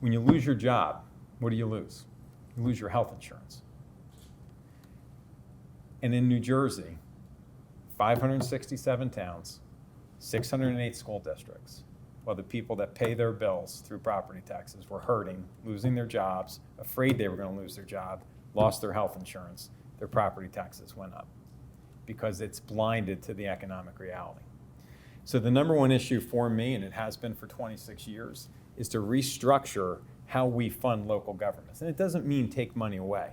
When you lose your job, what do you lose? You lose your health insurance. And in New Jersey, 567 towns, 608 school districts, while the people that pay their bills through property taxes were hurting, losing their jobs, afraid they were going to lose their job, lost their health insurance, their property taxes went up because it's blinded to the economic reality. So the number one issue for me, and it has been for 26 years, is to restructure how we fund local governments. And it doesn't mean take money away,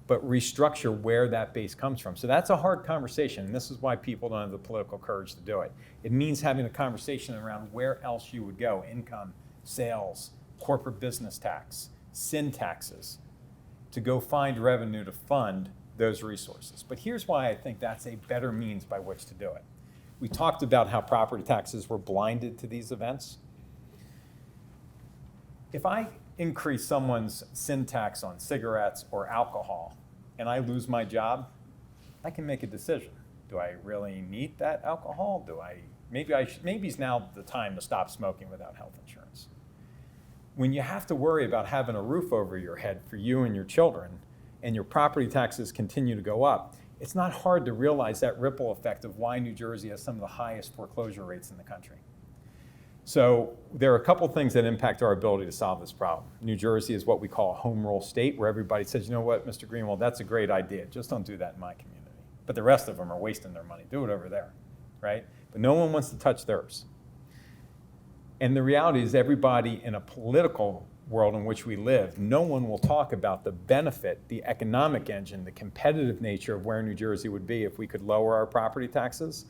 but restructure where that base comes from. So that's a hard conversation, and this is why people don't have the political courage to do it. It means having a conversation around where else you would go: income, sales, corporate business tax, sin taxes, to go find revenue to fund those resources. But here's why I think that's a better means by which to do it. We talked about how property taxes were blinded to these events. If I increase someone's sin tax on cigarettes or alcohol and I lose my job, I can make a decision. Do I really need that alcohol? Maybe it's now the time to stop smoking without health insurance. When you have to worry about having a roof over your head for you and your children, and your property taxes continue to go up, it's not hard to realize that ripple effect of why New Jersey has some of the highest foreclosure rates in the country. So there are a couple things that impact our ability to solve this problem. New Jersey is what we call a home rule state, where everybody says, you know what, Mr. Greenwald, that's a great idea. Just don't do that in my community. But the rest of them are wasting their money. Do it over there, right? But no one wants to touch theirs. And the reality is, everybody in a political world in which we live, no one will talk about the benefit, the economic engine, the competitive nature of where New Jersey would be if we could lower our property taxes,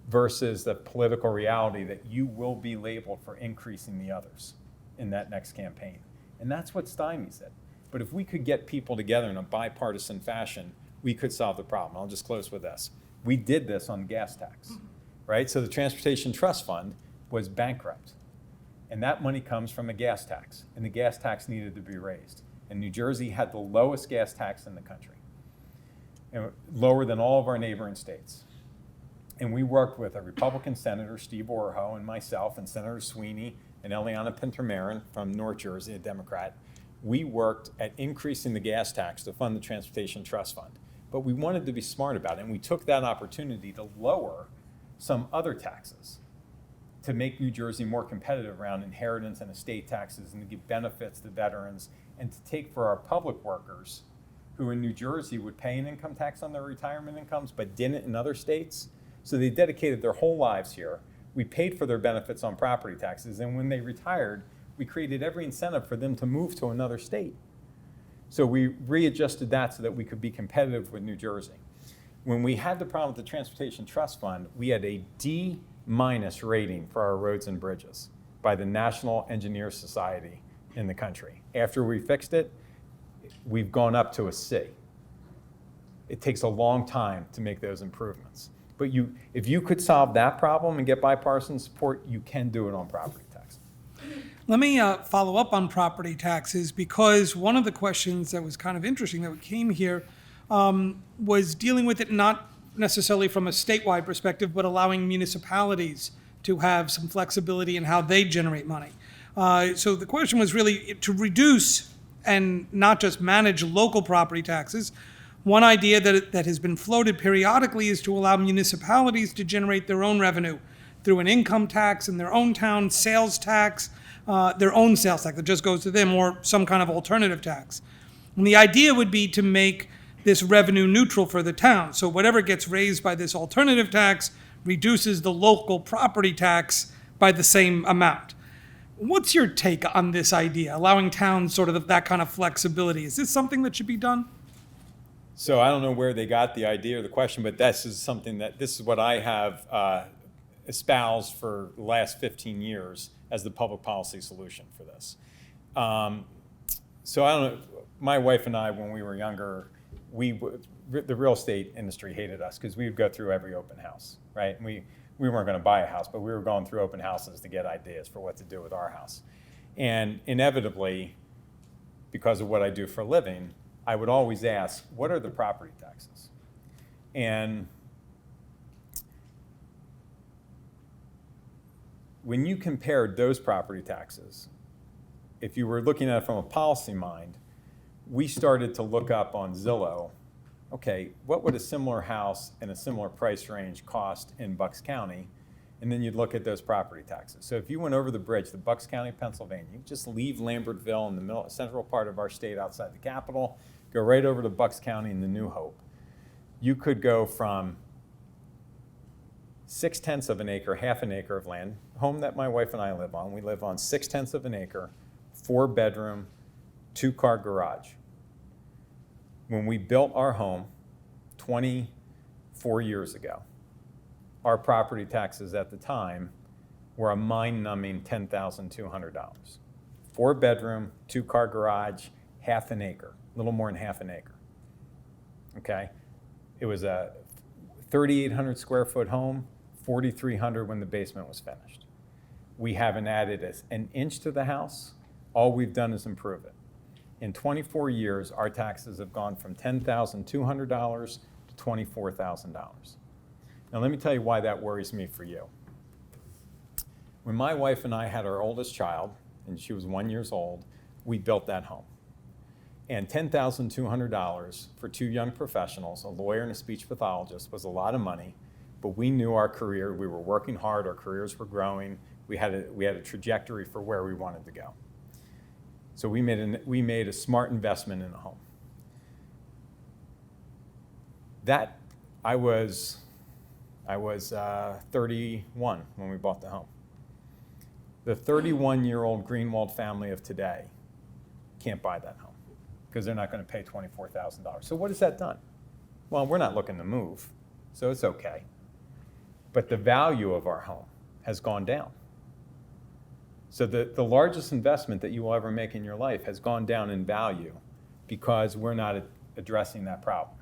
versus the political reality that you will be labeled for increasing the others in that next campaign. And that's what stymies it. But if we could get people together in a bipartisan fashion, we could solve the problem. I'll just close with this. We did this on gas tax, right? So the Transportation Trust Fund was bankrupt. And that money comes from a gas tax. And the gas tax needed to be raised. And New Jersey had the lowest gas tax in the country, and lower than all of our neighboring states. And we worked with a Republican Senator, Steve Orho, and myself, and Senator Sweeney, and Eliana Pinter-Marin from North Jersey, a Democrat. We worked at increasing the gas tax to fund the Transportation Trust Fund. But we wanted to be smart about it, and we took that opportunity to lower some other taxes to make New Jersey more competitive around inheritance and estate taxes, and to give benefits to veterans, and to take for our public workers who in New Jersey would pay an income tax on their retirement incomes but didn't in other states. So they dedicated their whole lives here. We paid for their benefits on property taxes, and when they retired, we created every incentive for them to move to another state. So we readjusted that so that we could be competitive with New Jersey. When we had the problem with the Transportation Trust Fund, we had a D- rating for our roads and bridges by the National Engineer Society in the country. After we fixed it, we've gone up to a C. It takes a long time to make those improvements. But if you could solve that problem and get bipartisan support, you can do it on property tax. Let me follow up on property taxes, because one of the questions that was kind of interesting that came here was dealing with it not necessarily from a statewide perspective, but allowing municipalities to have some flexibility in how they generate money. So the question was really to reduce and not just manage local property taxes. One idea that has been floated periodically is to allow municipalities to generate their own revenue through an income tax in their own town, sales tax, their own sales tax that just goes to them, or some kind of alternative tax. And the idea would be to make this revenue neutral for the town. So whatever gets raised by this alternative tax reduces the local property tax by the same amount. What's your take on this idea, allowing towns sort of that kind of flexibility? Is this something that should be done? So I don't know where they got the idea or the question, but this is what I have espoused for the last 15 years as the public policy solution for this. So I don't know, my wife and I, when we were younger, the real estate industry hated us because we would go through every open house, right? And we weren't going to buy a house, but we were going through open houses to get ideas for what to do with our house. And inevitably, because of what I do for a living, I would always ask, what are the property taxes? And when you compared those property taxes, if you were looking at it from a policy mind, we started to look up on Zillow, okay, what would a similar house in a similar price range cost in Bucks County? And then you'd look at those property taxes. So if you went over the bridge to Bucks County, Pennsylvania, you just leave Lambertville in the middle, central part of our state outside the capital, go right over to Bucks County in the New Hope. You could go from 6/10 of an acre, half an acre of land, home that my wife and I live on. We live on 6/10 of an acre, 4-bedroom, 2-car garage. When we built our home 24 years ago, our property taxes at the time were a mind-numbing $10,200. 4-bedroom, 2-car garage, half an acre, a little more than half an acre. Okay? It was a 3,800 square foot home, 4,300 when the basement was finished. We haven't added an inch to the house. All we've done is improve it. In 24 years, our taxes have gone from $10,200 to $24,000. Now let me tell you why that worries me for you. When my wife and I had our oldest child, and she was 1 year old, we built that home. And $10,200 for 2 young professionals, a lawyer and a speech pathologist, was a lot of money, but we knew our career, we were working hard, our careers were growing, we had a trajectory for where we wanted to go. So we made a smart investment in a home. That, I was 31 when we bought the home. The 31-year-old Greenwald family of today can't buy that home because they're not going to pay $24,000. So what has that done? Well, we're not looking to move, so it's okay. But the value of our home has gone down. So the largest investment that you will ever make in your life has gone down in value because we're not addressing that problem.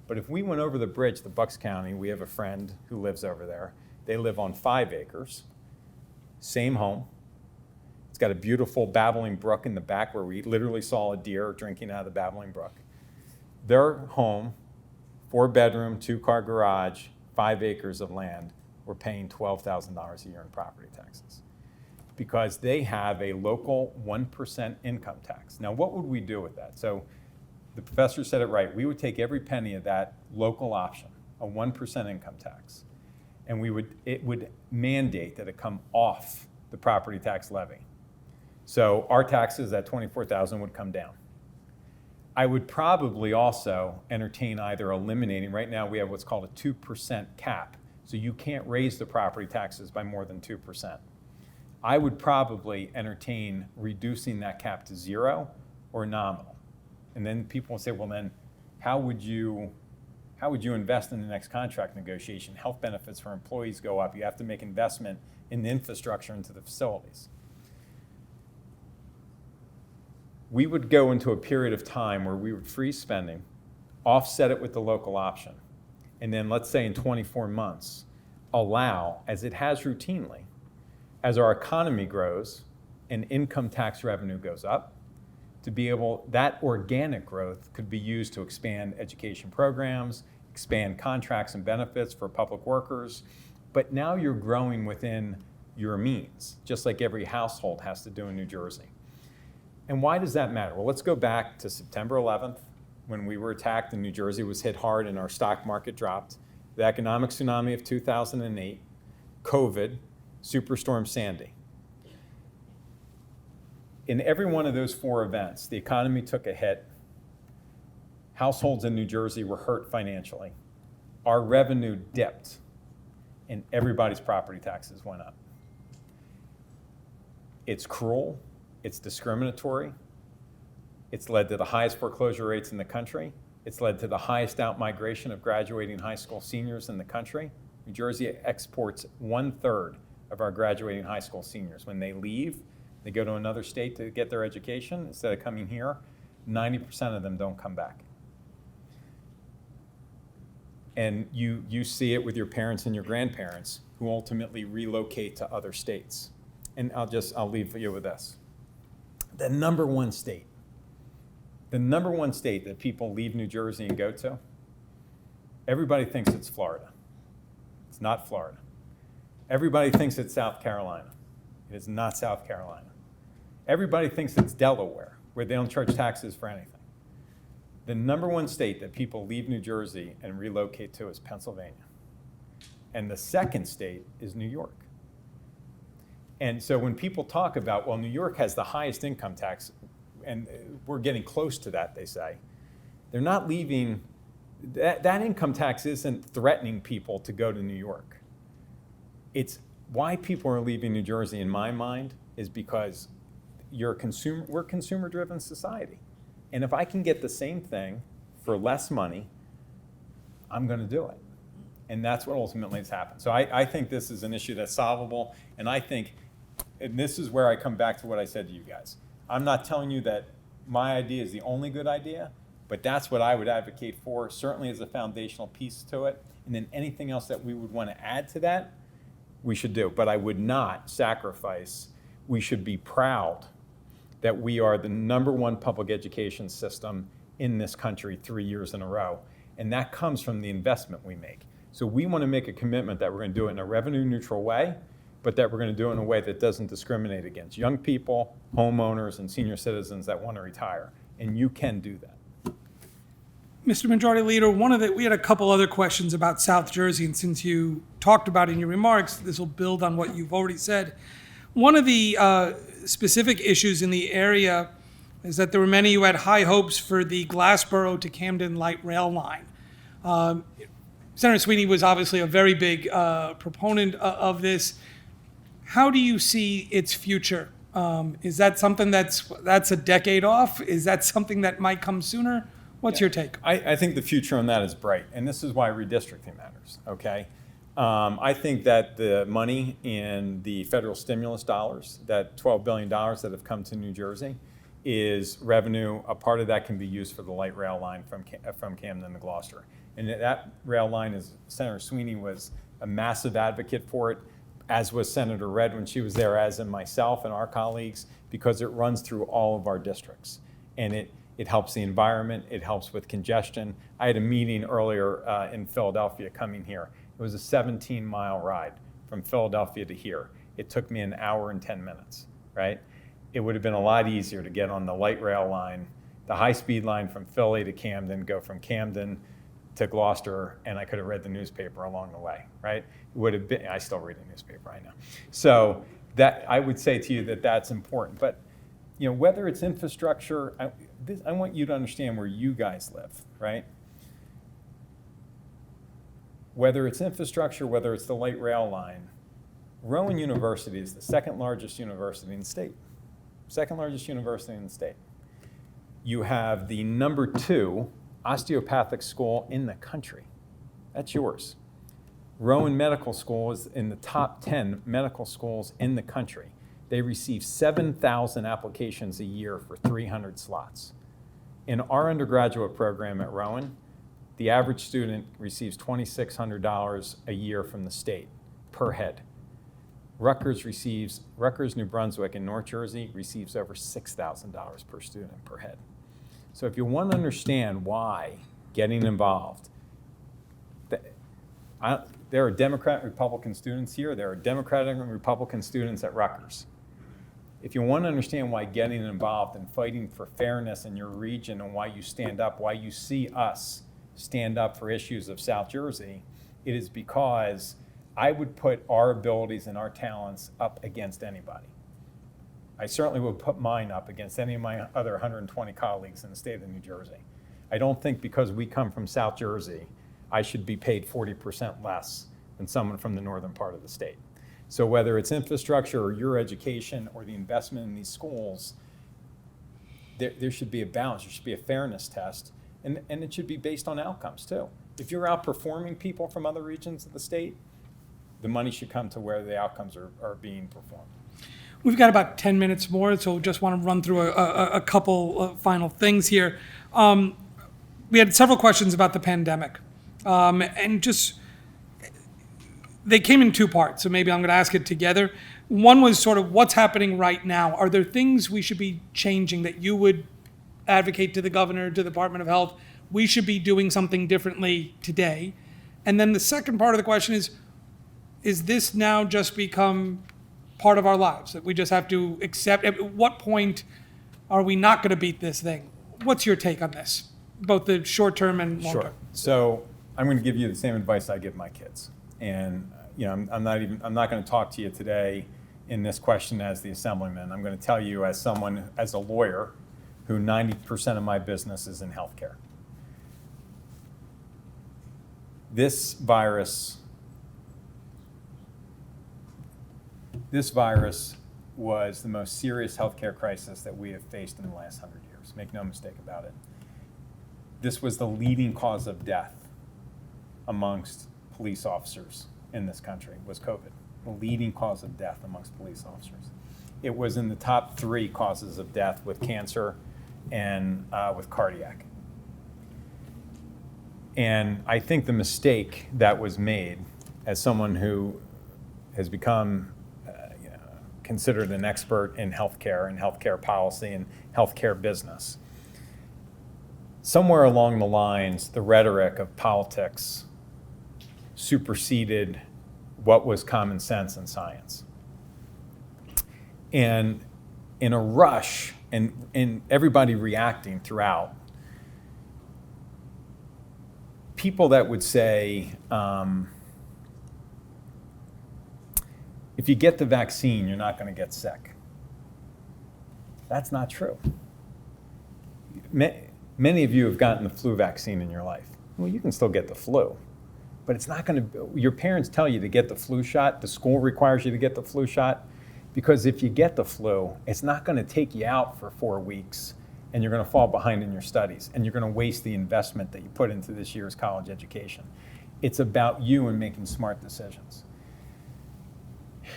But if we went over the bridge to Bucks County, we have a friend who lives over there. They live on 5 acres, same home. It's got a beautiful babbling brook in the back where we literally saw a deer drinking out of the babbling brook. Their home, 4-bedroom, 2-car garage, 5 acres of land, we're paying $12,000 a year in property taxes because they have a local 1% income tax. Now, what would we do with that? So the professor said it right. We would take every penny of that local option, a 1% income tax, and it would mandate that it come off the property tax levy. So our taxes at $24,000 would come down. I would probably also entertain either eliminating, right now we have what's called a 2% cap, so you can't raise the property taxes by more than 2%. I would probably entertain reducing that cap to 0 or nominal. And then people will say, well then, how would you invest in the next contract negotiation? Health benefits for employees go up. You have to make investment in the infrastructure into the facilities. We would go into a period of time where we would freeze spending, offset it with the local option, and then let's say in 24 months, allow, as it has routinely, as our economy grows and income tax revenue goes up, to be able, that organic growth could be used to expand education programs, expand contracts and benefits for public workers, but now you're growing within your means, just like every household has to do in New Jersey. And why does that matter? Well, let's go back to September 11th, when we were attacked and New Jersey was hit hard and our stock market dropped, the economic tsunami of 2008, COVID, Superstorm Sandy. In every one of those 4 events, the economy took a hit. Households in New Jersey were hurt financially. Our revenue dipped, and everybody's property taxes went up. It's cruel, it's discriminatory, it's led to the highest foreclosure rates in the country, it's led to the highest out-migration of graduating high school seniors in the country. New Jersey exports 1/3 of our graduating high school seniors. When they leave, they go to another state to get their education. Instead of coming here, 90% of them don't come back. And you see it with your parents and your grandparents who ultimately relocate to other states. And I'll leave you with this. The number one state that people leave New Jersey and go to, everybody thinks it's Florida. It's not Florida. Everybody thinks it's South Carolina. It is not South Carolina. Everybody thinks it's Delaware, where they don't charge taxes for anything. The number one state that people leave New Jersey and relocate to is Pennsylvania. And the second state is New York. And so when people talk about, well, New York has the highest income tax, and we're getting close to that, they say, they're not leaving, that income tax isn't threatening people to go to New York. It's why people are leaving New Jersey, in my mind, is because we're a consumer-driven society. And if I can get the same thing for less money, I'm going to do it. And that's what ultimately has happened. So I think this is an issue that's solvable. And I think, and this is where I come back to what I said to you guys. I'm not telling you that my idea is the only good idea, but that's what I would advocate for, certainly as a foundational piece to it. And then anything else that we would want to add to that, we should do. But I would not sacrifice. We should be proud that we are the number one public education system in this country 3 years in a row. And that comes from the investment we make. So we want to make a commitment that we're going to do it in a revenue neutral way, but that we're going to do it in a way that doesn't discriminate against young people, homeowners, and senior citizens that want to retire. And you can do that. Mr. Majority Leader, we had a couple other questions about South Jersey, and since you talked about it in your remarks, this will build on what you've already said. One of the specific issues in the area is that there were many who had high hopes for the Glassboro to Camden light rail line. Senator Sweeney was obviously a very big proponent of this. How do you see its future? Is that something that's a decade off? Is that something that might come sooner? What's your take? I think the future on that is bright, and this is why redistricting matters, okay? I think that the money in the federal stimulus dollars, that $12 billion that have come to New Jersey, is revenue. A part of that can be used for the light rail line from Camden to Gloucester. And that rail line, Senator Sweeney was a massive advocate for it, as was Senator Redd when she was there, as in myself and our colleagues, because it runs through all of our districts. And it helps the environment, it helps with congestion. I had a meeting earlier in Philadelphia coming here. It was a 17-mile ride from Philadelphia to here. It took me an hour and 10 minutes, right? It would have been a lot easier to get on the light rail line, the high-speed line from Philly to Camden, go from Camden to Gloucester, and I could have read the newspaper along the way, right? It would have been, I still read the newspaper, I know. So that, I would say to you that that's important. But you know, whether it's infrastructure, I want you to understand where you guys live, right? Whether it's infrastructure, whether it's the light rail line, Rowan University is the second largest university in the state. Second largest university in the state. You have the number 2 osteopathic school in the country. That's yours. Rowan Medical School is in the top 10 medical schools in the country. They receive 7,000 applications a year for 300 slots. In our undergraduate program at Rowan, the average student receives $2,600 a year from the state per head. Rutgers, New Brunswick, and North Jersey receives over $6,000 per student per head. So if you want to understand why getting involved, there are Democrat and Republican students here. There are Democratic and Republican students at Rutgers. If you want to understand why getting involved and fighting for fairness in your region and why you stand up, why you see us stand up for issues of South Jersey, it is because I would put our abilities and our talents up against anybody. I certainly would put mine up against any of my other 120 colleagues in the state of New Jersey. I don't think because we come from South Jersey, I should be paid 40% less than someone from the northern part of the state. So whether it's infrastructure or your education or the investment in these schools, there should be a balance. There should be a fairness test, and it should be based on outcomes too. If you're outperforming people from other regions of the state, the money should come to where the outcomes are being performed. We've got about 10 minutes more, so just want to run through a couple final things here. We had several questions about the pandemic. And just, they came in two parts, so maybe I'm going to ask it together. One was sort of what's happening right now. Are there things we should be changing that you would advocate to the governor, to the Department of Health? We should be doing something differently today. And then the second part of the question is this now just become part of our lives, that we just have to accept? At what point are we not going to beat this thing? What's your take on this, both the short term and long term? Sure. So I'm going to give you the same advice I give my kids. And I'm not going to talk to you today in this question as the assemblyman. I'm going to tell you as a lawyer who 90% of my business is in healthcare. This virus was the most serious healthcare crisis that we have faced in the last 100 years. Make no mistake about it. This was the leading cause of death amongst police officers in this country, was COVID. The leading cause of death amongst police officers. It was in the top 3 causes of death, with cancer and with cardiac. And I think the mistake that was made, as someone who has become considered an expert in healthcare and healthcare policy and healthcare business, somewhere along the lines, the rhetoric of politics superseded what was common sense and science. And in a rush, and everybody reacting throughout, people that would say, if you get the vaccine, you're not going to get sick. That's not true. Many of you have gotten the flu vaccine in your life. Well, you can still get the flu, but it's not going to, your parents tell you to get the flu shot, the school requires you to get the flu shot, because if you get the flu, it's not going to take you out for 4 weeks, and you're going to fall behind in your studies, and you're going to waste the investment that you put into this year's college education. It's about you and making smart decisions.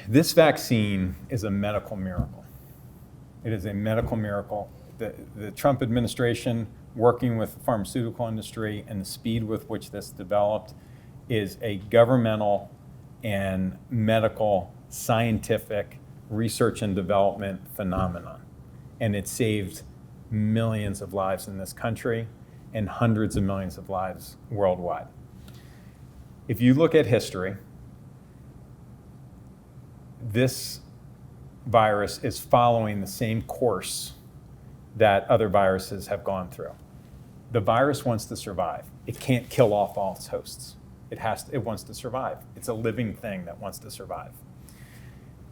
This vaccine is a medical miracle. It is a medical miracle. The Trump administration, working with the pharmaceutical industry and the speed with which this developed, is a governmental and medical scientific research and development phenomenon. And it saved millions of lives in this country and hundreds of millions of lives worldwide. If you look at history, this virus is following the same course that other viruses have gone through. The virus wants to survive. It can't kill off all its hosts. It wants to survive. It's a living thing that wants to survive.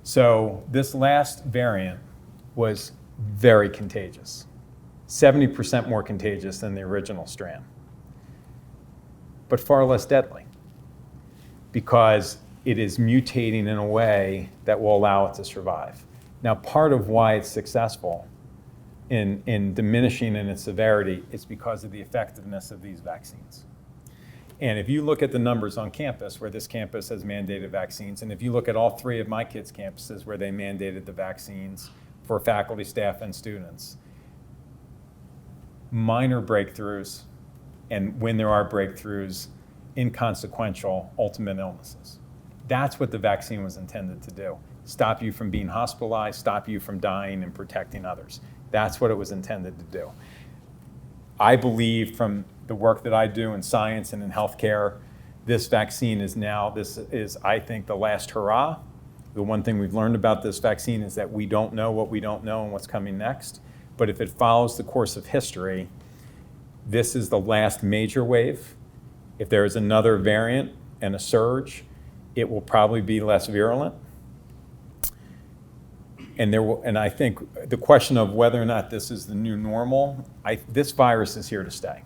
So this last variant was very contagious, 70% more contagious than the original strand, but far less deadly, because it is mutating in a way that will allow it to survive. Now, part of why it's successful in diminishing in its severity is because of the effectiveness of these vaccines. And if you look at the numbers on campus, where this campus has mandated vaccines, and if you look at all 3 of my kids' campuses where they mandated the vaccines for faculty, staff, and students, minor breakthroughs, and when there are breakthroughs, inconsequential ultimate illnesses. That's what the vaccine was intended to do. Stop you from being hospitalized, stop you from dying, and protecting others. That's what it was intended to do. I believe, from the work that I do in science and in healthcare, this vaccine is now, I think, the last hurrah. The one thing we've learned about this vaccine is that we don't know what we don't know and what's coming next. But if it follows the course of history, this is the last major wave. If there is another variant and a surge, it will probably be less virulent. And I think the question of whether or not this is the new normal, this virus is here to stay,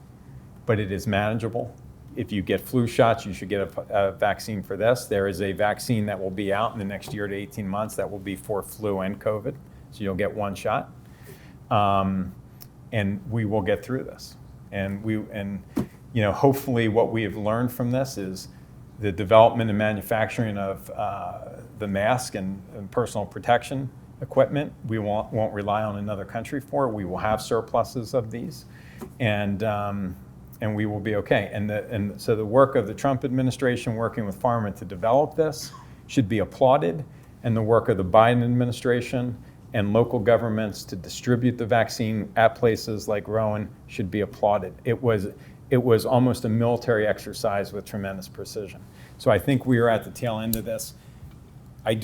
but it is manageable. If you get flu shots, you should get a vaccine for this. There is a vaccine that will be out in the next year to 18 months that will be for flu and COVID, so you'll get 1 shot. And we will get through this. And hopefully what we have learned from this is the development and manufacturing of the mask and personal protection equipment. We won't rely on another country for it. We will have surpluses of these. And and we will be okay. And so the work of the Trump administration working with pharma to develop this should be applauded, and the work of the Biden administration and local governments to distribute the vaccine at places like Rowan should be applauded. It was almost a military exercise with tremendous precision. So I think we are at the tail end of this. I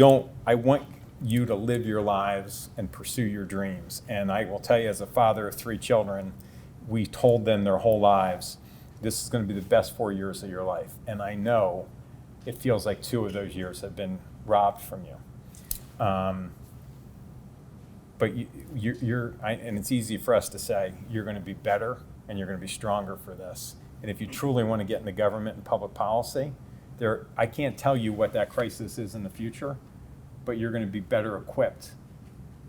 want you to live your lives and pursue your dreams. And I will tell you, as a father of 3 children, we told them their whole lives, this is going to be the best 4 years of your life. And I know it feels like 2 of those years have been robbed from you. But and it's easy for us to say, you're going to be better and you're going to be stronger for this. And if you truly want to get into government and public policy, I can't tell you what that crisis is in the future, but you're going to be better equipped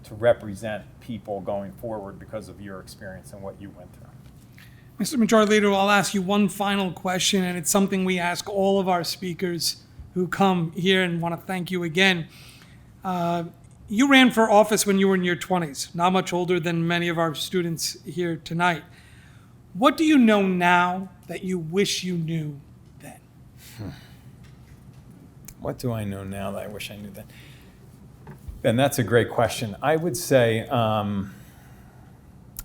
to represent people going forward because of your experience and what you went through. Mr. Majority Leader, I'll ask you one final question, and it's something we ask all of our speakers who come here, and want to thank you again. You ran for office when you were in your 20s, not much older than many of our students here tonight. What do you know now that you wish you knew then? What do I know now that I wish I knew then? And that's a great question. I would say I'm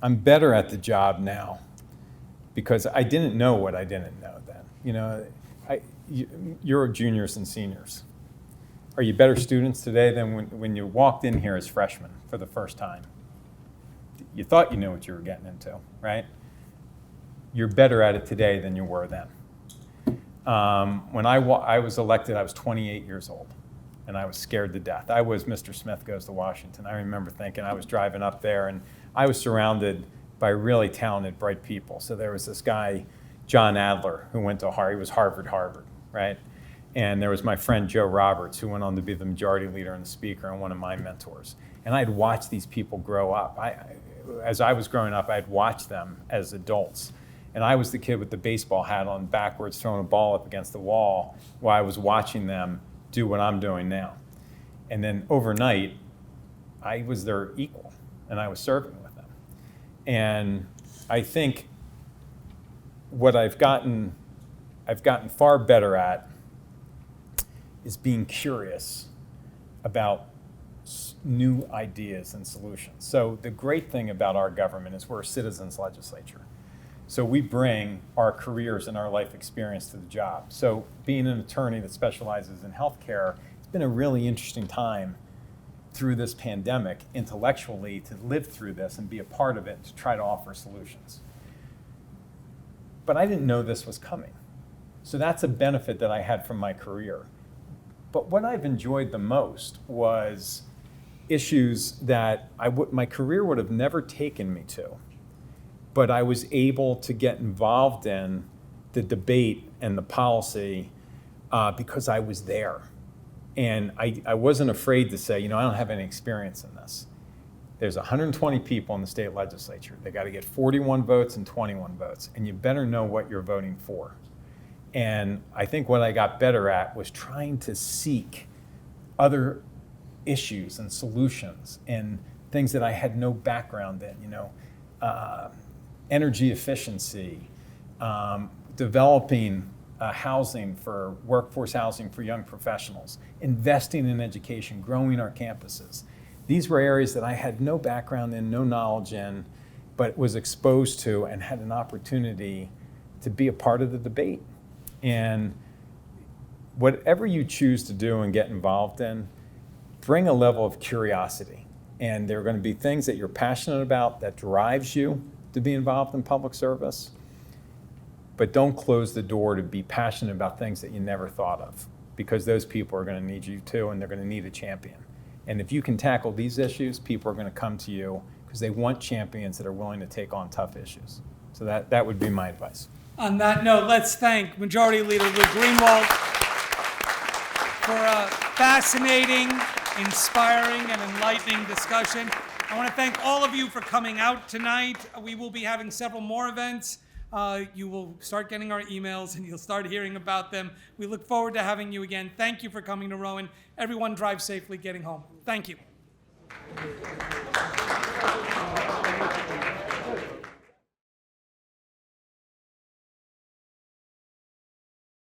better at the job now because I didn't know what I didn't know then. You know, you're juniors and seniors. Are you better students today than when you walked in here as freshmen for the first time? You thought you knew what you were getting into, right? You're better at it today than you were then. When I was elected, I was 28 years old, and I was scared to death. I was Mr. Smith Goes to Washington. I remember thinking, I was driving up there, and I was surrounded by really talented, bright people. So there was this guy, John Adler, who went to Harvard. He was Harvard, right? And there was my friend Joe Roberts, who went on to be the majority leader and the speaker and one of my mentors. And I'd watched these people grow up. As I was growing up, I'd watched them as adults. And I was the kid with the baseball hat on backwards, throwing a ball up against the wall while I was watching them do what I'm doing now. And then overnight, I was their equal, and I was serving with them. And I think what I've gotten far better at is being curious about new ideas and solutions. So the great thing about our government is we're a citizens legislature. So we bring our careers and our life experience to the job. So being an attorney that specializes in healthcare, it's been a really interesting time through this pandemic intellectually to live through this and be a part of it, to try to offer solutions. But I didn't know this was coming. So that's a benefit that I had from my career. But what I've enjoyed the most was issues that my career would have never taken me to. But I was able to get involved in the debate and the policy because I was there. And I wasn't afraid to say, I don't have any experience in this. There's 120 people in the state legislature. They got to get 41 votes and 21 votes. And you better know what you're voting for. And I think what I got better at was trying to seek other issues and solutions and things that I had no background in, energy efficiency, developing housing for workforce housing for young professionals, investing in education, growing our campuses. These were areas that I had no background in, no knowledge in, but was exposed to and had an opportunity to be a part of the debate. And whatever you choose to do and get involved in, bring a level of curiosity. And there are going to be things that you're passionate about that drives you to be involved in public service. But don't close the door to be passionate about things that you never thought of, because those people are going to need you too, and they're going to need a champion. And if you can tackle these issues, people are going to come to you because they want champions that are willing to take on tough issues. So that would be my advice. On that note, let's thank Majority Leader Lou Greenwald for a fascinating, inspiring, and enlightening discussion. I want to thank all of you for coming out tonight. We will be having several more events. You will start getting our emails and you'll start hearing about them. We look forward to having you again. Thank you for coming to Rowan. Everyone drive safely getting home. Thank you.